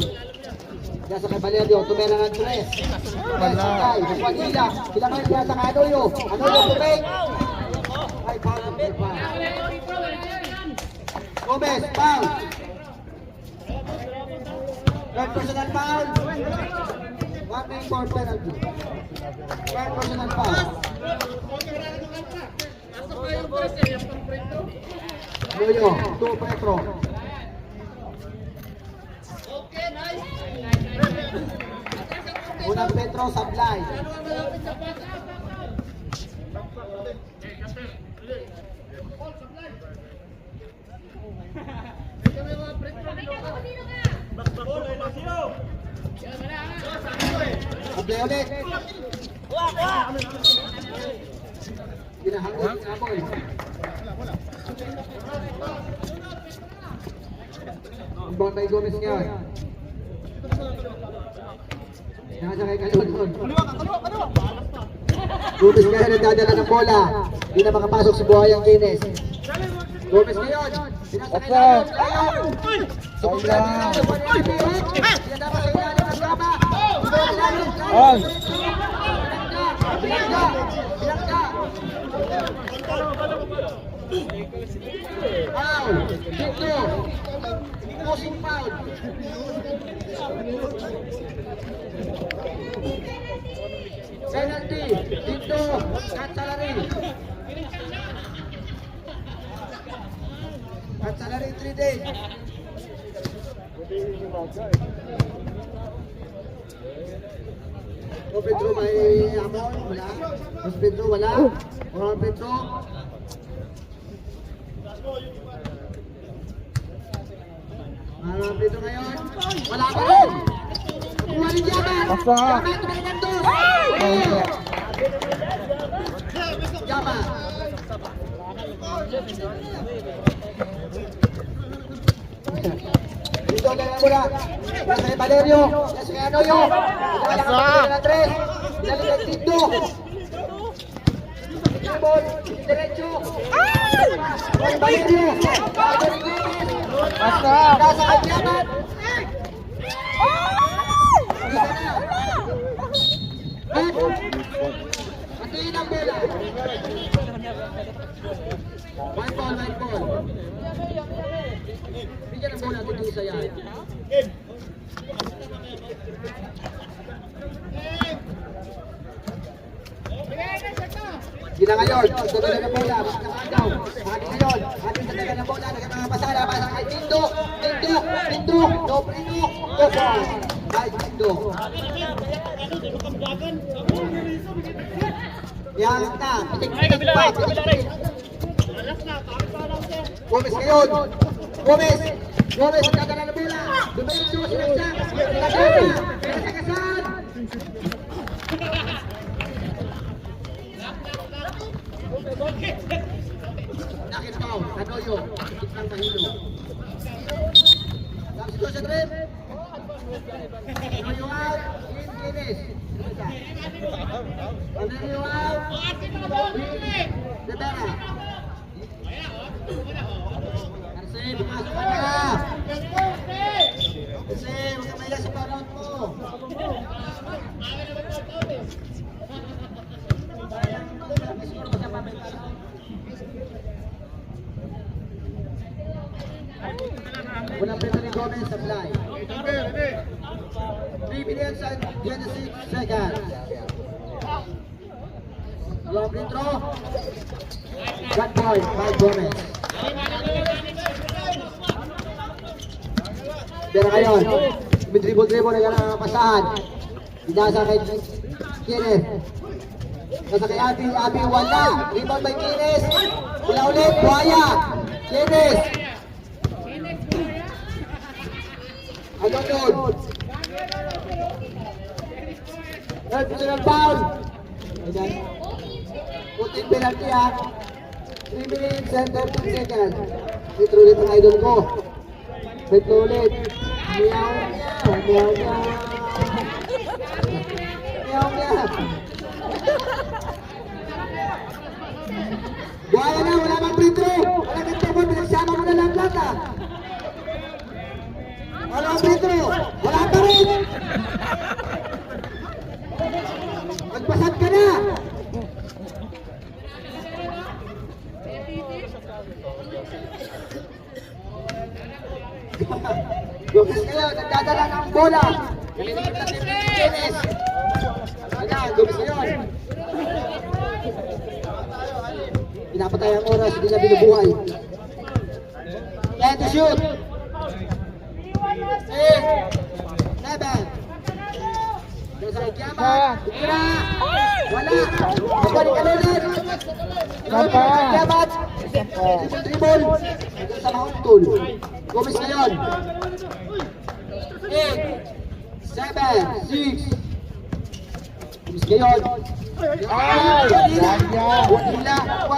S2: Nasa kay Valerio, tumera ng 3.
S3: Wala.
S2: Manila. Sila ngayon nasa kay Anoyo. Anoyo, tumeng. Ay, foul. Gomez, foul. Third personal foul. 1 minute for penalty. Third personal foul. Anoyo, 2 Petro. Unang Petro, Sablay. Sablay ulit. Ginahangin ni Aboy. Ibang by Gomez ngayon. Nasa kay Kalulon. Gomez ngayon nagdadala ng bola. Hindi na makapasok si Buhayang Kines. Gomez ngayon. Pinasa kay Layog. Subukan nila. Sinadama sa ilalim ng gama.
S3: On.
S2: Bilangga. Foul. Dito. Pushing foul. Penalty. Dito. Katsalari. Katsalari 3 days. O Pedro may amon? Wala. Mas Pedro wala. O Pedro. Pedro ngayon. Wala pa rin. Nakuha rin Yaman.
S3: Pasa.
S2: Yaman, tumalikang dos. Yaman. Dito na lang mula. Nasa kay Valerio. Nasa kay Anoyo. Wala ka pa ng 3. Pinalik ang Tito. Dribble. Diretso. Kay Valerio.
S3: Pasa.
S2: Nasa kay Yaman. Patiin ang bola. White ball. Bigyan ang bola dito sa yan. Sila ngayon, dagdagan ng bola, mas nakagaw. Hati ngayon, hati sa dagdagan ng bola, nagkakapasala, pasa kay Tindo, no prino, go ball. Kay Tindo. Yan na, pitik-pitik pa, pitik-pitik. Gomez ngayon, Gomez, nagdadala ng bola, dumiretso, sinagsak, pinasagasan. Nakit foul, Tanoyo, kitang mahilo. Tapos ito sa trip. Tanoyo out, Kinis. Tanoyo out, Debera. Arce, pumasok ka na. Arce, huwag ka maya sa parang mo. Unang pito ni Gomez sa fly. 3 minutes and 26 seconds. Long intro. Gun point by Gomez. Pero ngayon, dribble na gano'n ang pasahan. Inasa kay Kenneth. Nasa kay Abi wala. Rebound by Kenneth. Wala ulit, Buhaya. Kenneth. Hanggang doon. Third personal foul. Ayan. Puting penalty ha. 3 minutes and 13 seconds. Ito ulit ang idol ko. Ito ulit. Meow, meow, meow, meow. Meow, meow. Buhaya na, wala bang free throw. Wala kang tabon, pinagsama mo na lang lahat ha. Wala free throw. Wala pa rin. Magpasad ka na. Gomez ngayon, nagdadala ng bola. Galing na si Kenneth. Ayan, Gomez ngayon. Pinapatay ang oras, hindi na binubuhay. And to shoot. 8, 7. Nasa Kiamat. Tira. Wala. Magbalik ka ulit. Kiamat. Dribble. Sa Mount Tool. Gomez ngayon. 8, 7, 6. Gomez ngayon. Hila.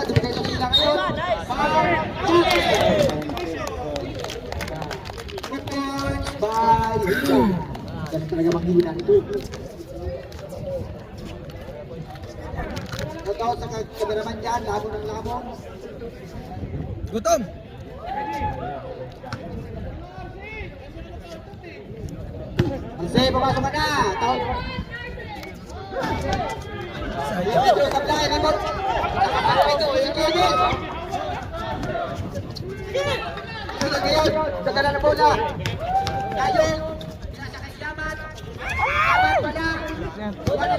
S2: Dumigay sa hila ngayon. 2 points by Hila. Ganun talaga maghihila nito. Nagkakaot sa kameraman dyan. Labo ng labo.
S3: Gutom!
S2: Jose, pumasok ka na! Ito sa play, remote! Ito, yung Kenneth! Ito ngayon, nagdala na bola! Ngayon, pinasa kay Yaman! Yaman pala!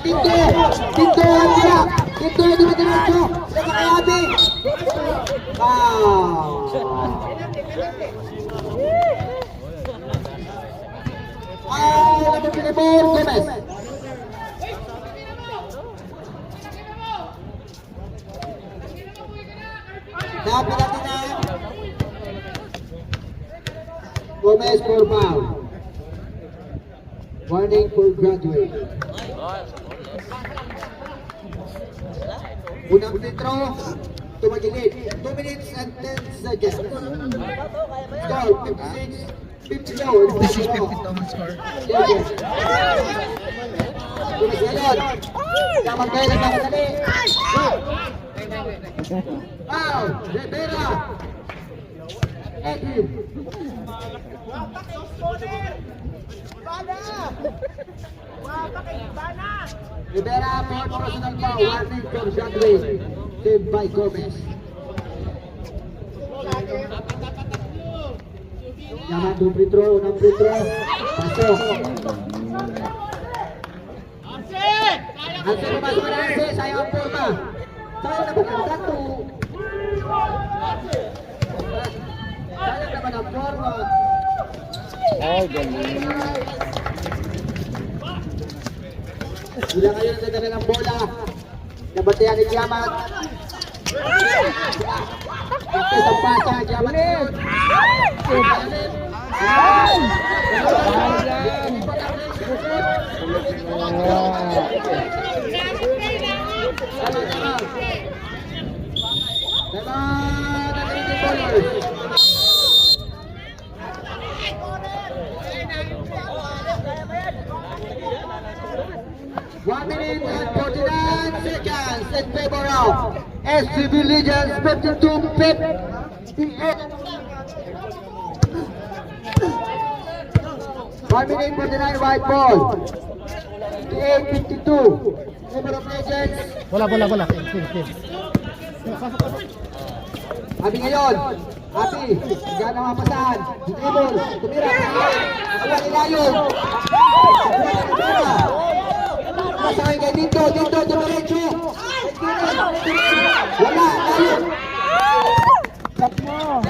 S2: Tinto! Tinto! Tinto! Dumidiretso! Saka kay Abi! Number 24, Gomez. Dapat natin na Gomez for foul. Warning for graduate. Unang free throw, tumagilid. 2 minutes and 10 seconds. Score, 56. 50 low.
S3: 50 Thomas score.
S2: Tumis ngayon. Dapat kayo na nakadali. Foul. Rivera. Ekim. Rivera for personal foul. Warning for Jadwin. Saved by Gomez. Yaman, 2 free throw, unang free throw. Pasok. Hansen pumasok na Hansen, sayang ang forma. Sayang naman ang tato. Sayang naman ang forward.
S3: Ay, galing.
S2: Bila kayo nagdadala ng bola. Nabatihan ni Kiamat. Ito isang pasa, Kiamat yun. One minute and 49 seconds in favor of SCB Legends 52-58. 1 minute 49 white ball. 58-52. Favor of Legends.
S4: Bola.
S2: Abi ngayon. Abi. Diyan ang mapasahan. Dribble. Tumira. Nakuha ni Layo. Masakay kay dito. Dumiretso. Wala. Layo. Dapat ulit.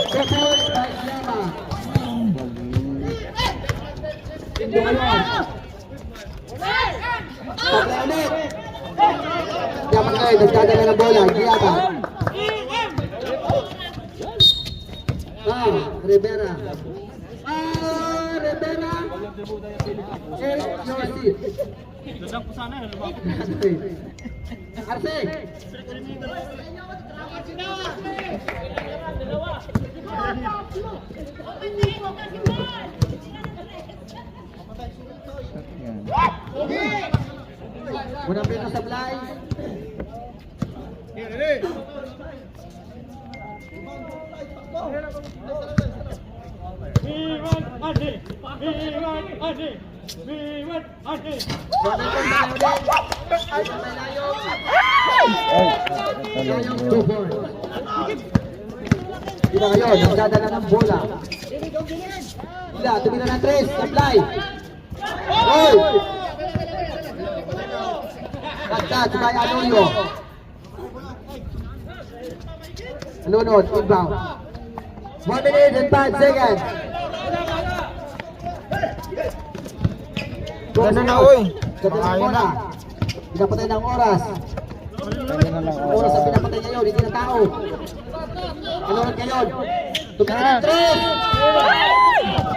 S2: Double by Yama. Tindo ngayon. Pagla ulit. Dapat kayo, nagdadala ng bola. Giyaba. Rivera. Rivera. Take your seat. Arce. Unang pino sa Blay. Kita ngayon, nagdadala ng bola. Bila, tumira ng 3, supply. Goal! Kagkat, by Anoyo. Lunod, inbound. 1 minute and 5 seconds.
S3: Ganun na, oy.
S2: Kaya na. Pinapatay ng oras. Oras ang pinapatay ngayon, hindi na tao. Lunod ngayon. Tumira ng 3.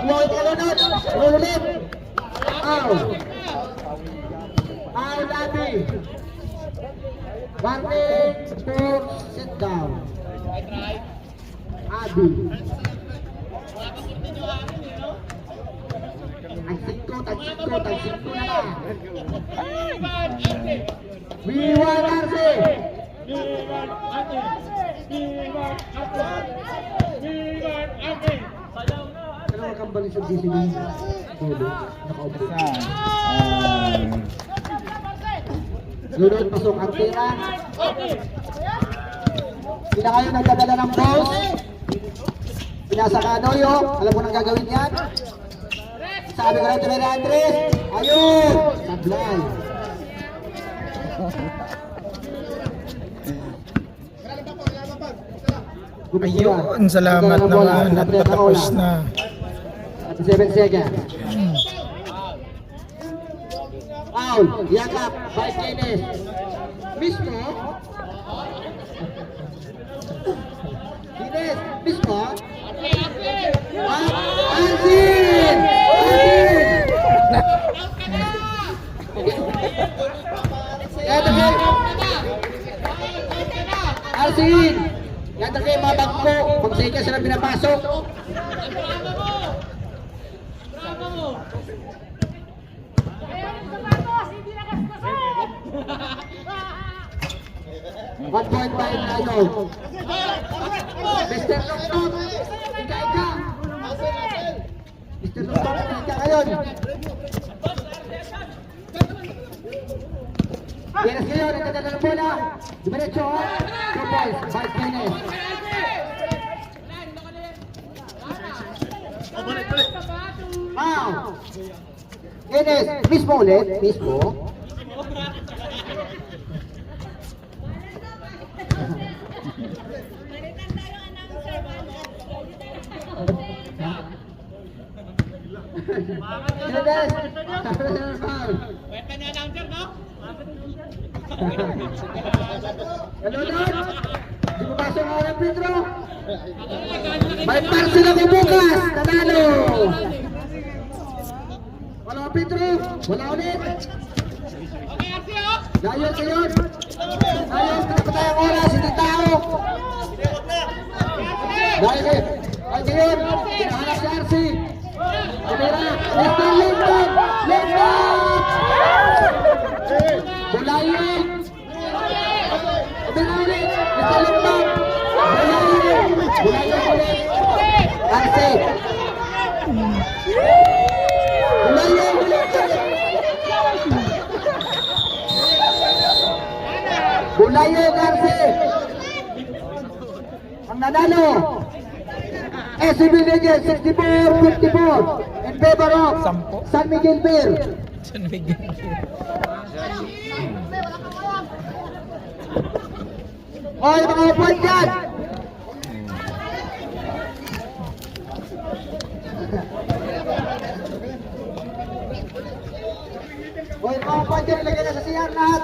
S2: Lunod ka lunod. Lunod ulit. Out. Out, Abby. 1 minute to sit down. Abby. Tag-singko na lang. Biwan Arce. Ano ang kambali sa DC ni Bodo? Nakaupo. Lunod, pasok ang tira. Sila kayo nagdadala ng balls. Pinasa ka Anoyo. Alam mo nang gagawin yan? Sabi ko lang tumira Andres. Ayun! Sablay.
S3: Ayun, salamat naman at natapos na.
S2: At 7 seconds. Foul. Yakap. By Kenneth. Mismo. Kenneth. Mismo. Alvin! Alvin! Yan na kayo mga bagpo. Pag-say ka sila pinapasok. One point by Layo. Mr. Longtop, ika. Mr. Longtop, ika ngayon. Yeres ngayon, nagdadala ng bola. Dumiretso, 2 points, Vice Kenneth. Wow! Kenneth, mismo ulit, mismo. Judas. Ano doon? Di mo pasok ako ng Pedro? May parcel ako bukas! Nanalo! Wala ka Pedro? Wala ulit? Dayon kayo! Dayon, pinapatay ang oras, hindi tao! Dahil kayo! Ay ngayon, pinahanap si RC! Tumira! Mr. Lindon! Lindon! Bulayin! Tumira ulit! Mr. Lindon! Bulayin! Bulayin ulit! RC! Bulayin ulit! Bulayin RC! Ang nanalo! SCB Legend 64-54 in favor of San Miguel Beer.
S3: San Miguel.
S2: Oy, mga upuan dyan! Oy, mga upuan dyan, ilagay na sa CR lahat.